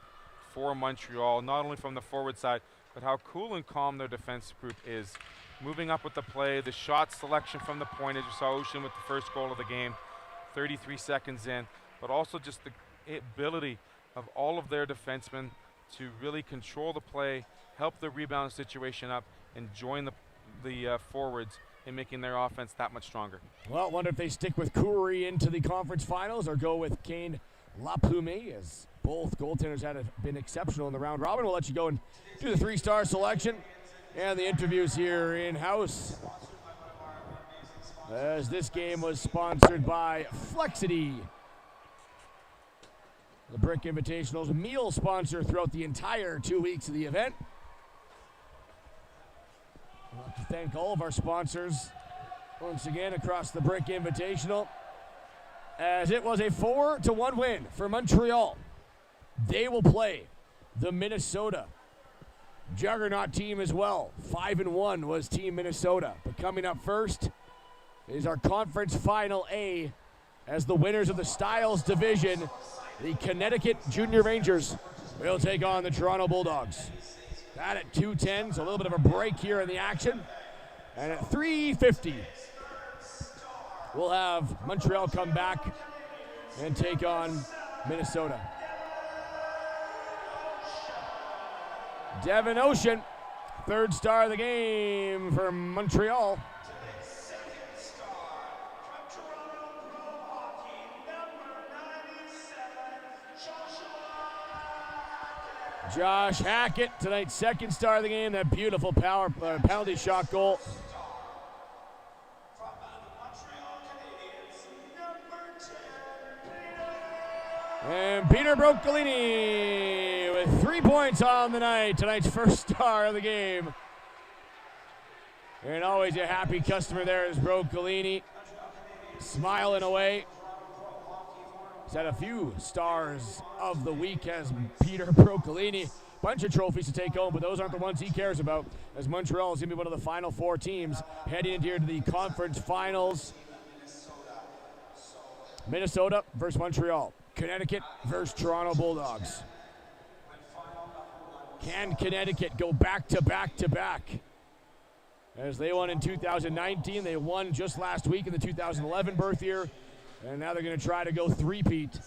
for Montreal, not only from the forward side, but how cool and calm their defense group is. Moving up with the play, the shot selection from the point, as you saw Ocean with the first goal of the game, 33 seconds in, but also just the ability of all of their defensemen to really control the play, help the rebound situation up, and join the forwards in making their offense that much stronger. Well, I wonder if they stick with Coury into the conference finals or go with Kane Laplume, as both goaltenders had been exceptional in the round robin. We'll let you go and do the three-star selection and the interviews here in-house, as this game was sponsored by Flexity, the Brick Invitational's meal sponsor throughout the entire 2 weeks of the event. I'd like to thank all of our sponsors once again across the Brick Invitational, as it was a 4-1 win for Montreal. They will play the Minnesota Juggernaut team as well. 5-1 was Team Minnesota. But coming up first is our Conference Final A, as the winners of the Styles Division, the Connecticut Junior Rangers, will take on the Toronto Bulldogs. That at 2:10, so a little bit of a break here in the action. And at 3:50, we'll have Montreal come back and take on Minnesota. Devin Ocean, third star of the game for Montreal. Josh Hackett, tonight's second star of the game, that beautiful penalty shot goal. And Peter Broccolini with 3 points on the night, tonight's first star of the game. And always a happy customer there is Broccolini, smiling away. He's had a few stars of the week as Peter Broccolini. Bunch of trophies to take home, but those aren't the ones he cares about, as Montreal is going to be one of the final four teams heading into here to the conference finals. Minnesota versus Montreal. Connecticut versus Toronto Bulldogs. Can Connecticut go back to back to back? As they won in 2019, they won just last week in the 2011 birth year. And now they're going to try to go three-peat.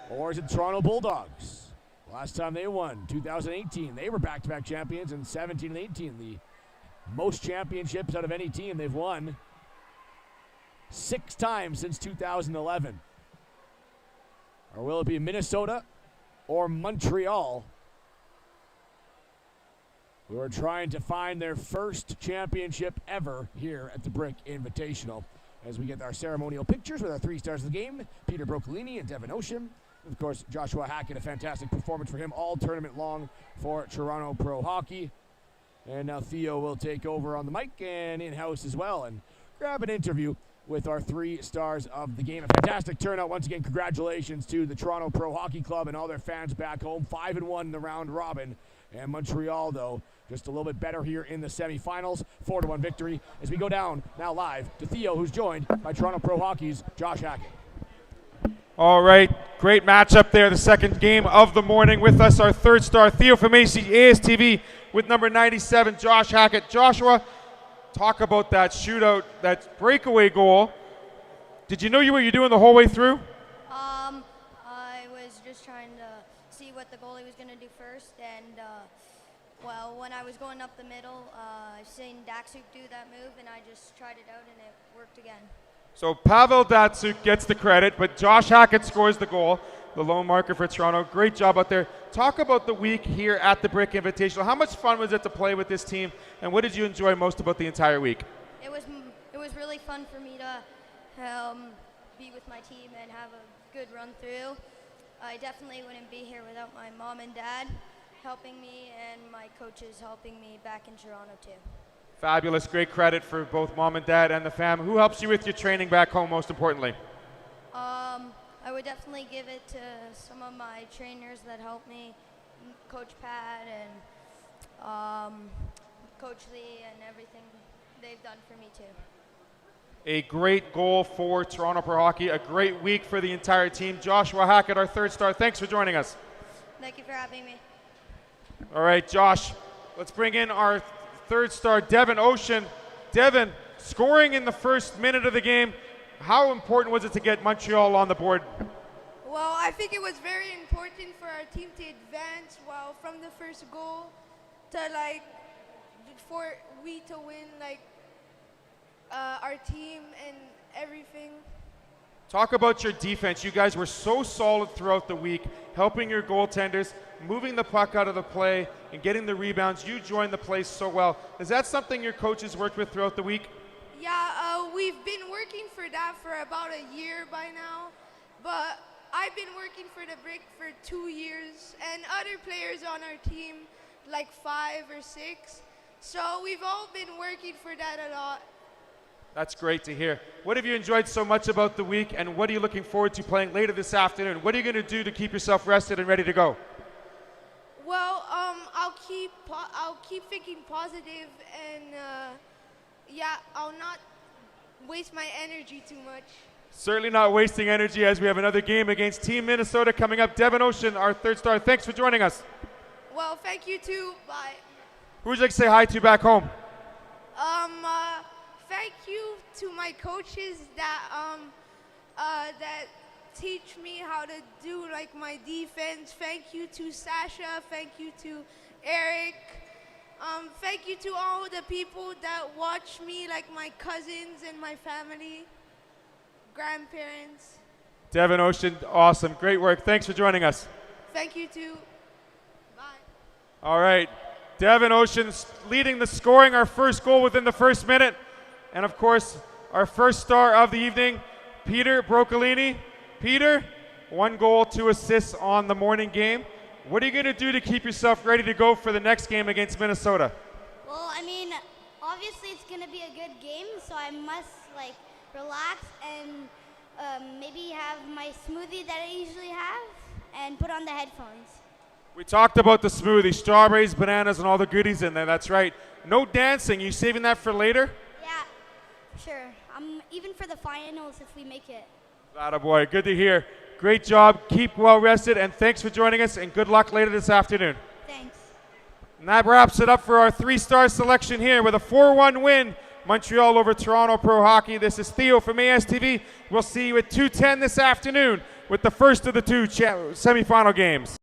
Or is it Toronto Bulldogs? Last time they won, 2018. They were back-to-back champions in 17 and 18. The most championships out of any team they've won 6 times since 2011. Or will it be Minnesota or Montreal, who are trying to find their first championship ever here at the Brick Invitational? As we get our ceremonial pictures with our 3 stars of the game, Peter Broccolini and Devin Ocean. And of course, Joshua Hackett, a fantastic performance for him all tournament long for Toronto Pro Hockey. And now Theo will take over on the mic and in-house as well and grab an interview with our 3 stars of the game. A fantastic turnout. Once again, congratulations to the Toronto Pro Hockey Club and all their fans back home. 5-1 in the round robin. And Montreal, though, just a little bit better here in the semifinals. 4-1 victory as we go down now live to Theo, who's joined by Toronto Pro Hockey's Josh Hackett. All right, great matchup there. The second game of the morning with us, our third star, Theo from ASTV, with number 97, Josh Hackett. Joshua, talk about that shootout, that breakaway goal. Did you know what you were doing the whole way through? I was just trying to see what the goalie was going to do first, and well, when I was going up the middle, I seen Datsuk do that move, and I just tried it out, and it worked again. So Pavel Datsuk gets the credit, but Josh Hackett scores the goal, the lone marker for Toronto. Great job out there. Talk about the week here at the Brick Invitational. How much fun was it to play with this team, and what did you enjoy most about the entire week? It was really fun for me to be with my team and have a good run through. I definitely wouldn't be here without my mom and dad helping me and my coaches helping me back in Toronto too. Fabulous, great credit for both mom and dad and the fam. Who helps you with your training back home most importantly? I would definitely give it to some of my trainers that helped me, Coach Pat and Coach Lee, and everything they've done for me too. A great goal for Toronto Pro Hockey, a great week for the entire team. Joshua Hackett, our third star, thanks for joining us. Thank you for having me. All right, Josh, let's bring in our third star, Devin Ocean. Devin, scoring in the first minute of the game, how important was it to get Montreal on the board? Well, I I think it was very important for our team to advance from the first goal to for we to win our team and everything. Talk about your defense. You guys were so solid throughout the week, helping your goaltenders, moving the puck out of the play, and getting the rebounds. You joined the play so well. Is that something your coaches worked with throughout the week? Yeah, we've been working for that for about a year by now, but I've been working for the Brick for 2 years, and other players on our team, like 5 or 6. So we've all been working for that a lot. That's great to hear. What have you enjoyed so much about the week, and what are you looking forward to playing later this afternoon? What are you going to do to keep yourself rested and ready to go? Well, I'll keep thinking positive, and I'll not waste my energy too much. Certainly not wasting energy, as we have another game against Team Minnesota coming up. Devin Ocean, our third star. Thanks for joining us. Well, thank you too. Bye. Who would you like to say hi to back home? Thank you to my coaches that teach me how to do my defense. Thank you to Sasha. Thank you to Eric. Thank you to all the people that watch me, like my cousins and my family, grandparents. Devin Ocean, awesome. Great work. Thanks for joining us. Thank you too. Bye. All right. Devin Ocean leading the scoring, our first goal within the first minute. And of course, our first star of the evening, Peter Broccolini. Peter, 1 goal, 2 assists on the morning game. What are you going to do to keep yourself ready to go for the next game against Minnesota? Well, I mean, obviously it's going to be a good game, so I must relax and maybe have my smoothie that I usually have and put on the headphones. We talked about the smoothie, strawberries, bananas, and all the goodies in there. That's right. No dancing. You saving that for later? Yeah, sure. Even for the finals if we make it. Attaboy. Good to hear. Great job. Keep well rested, and thanks for joining us, and good luck later this afternoon. Thanks. And that wraps it up for our 3-star selection here with a 4-1 win. Montreal over Toronto Pro Hockey. This is Theo from ASTV. We'll see you at 2:10 this afternoon with the first of the 2 semifinal games.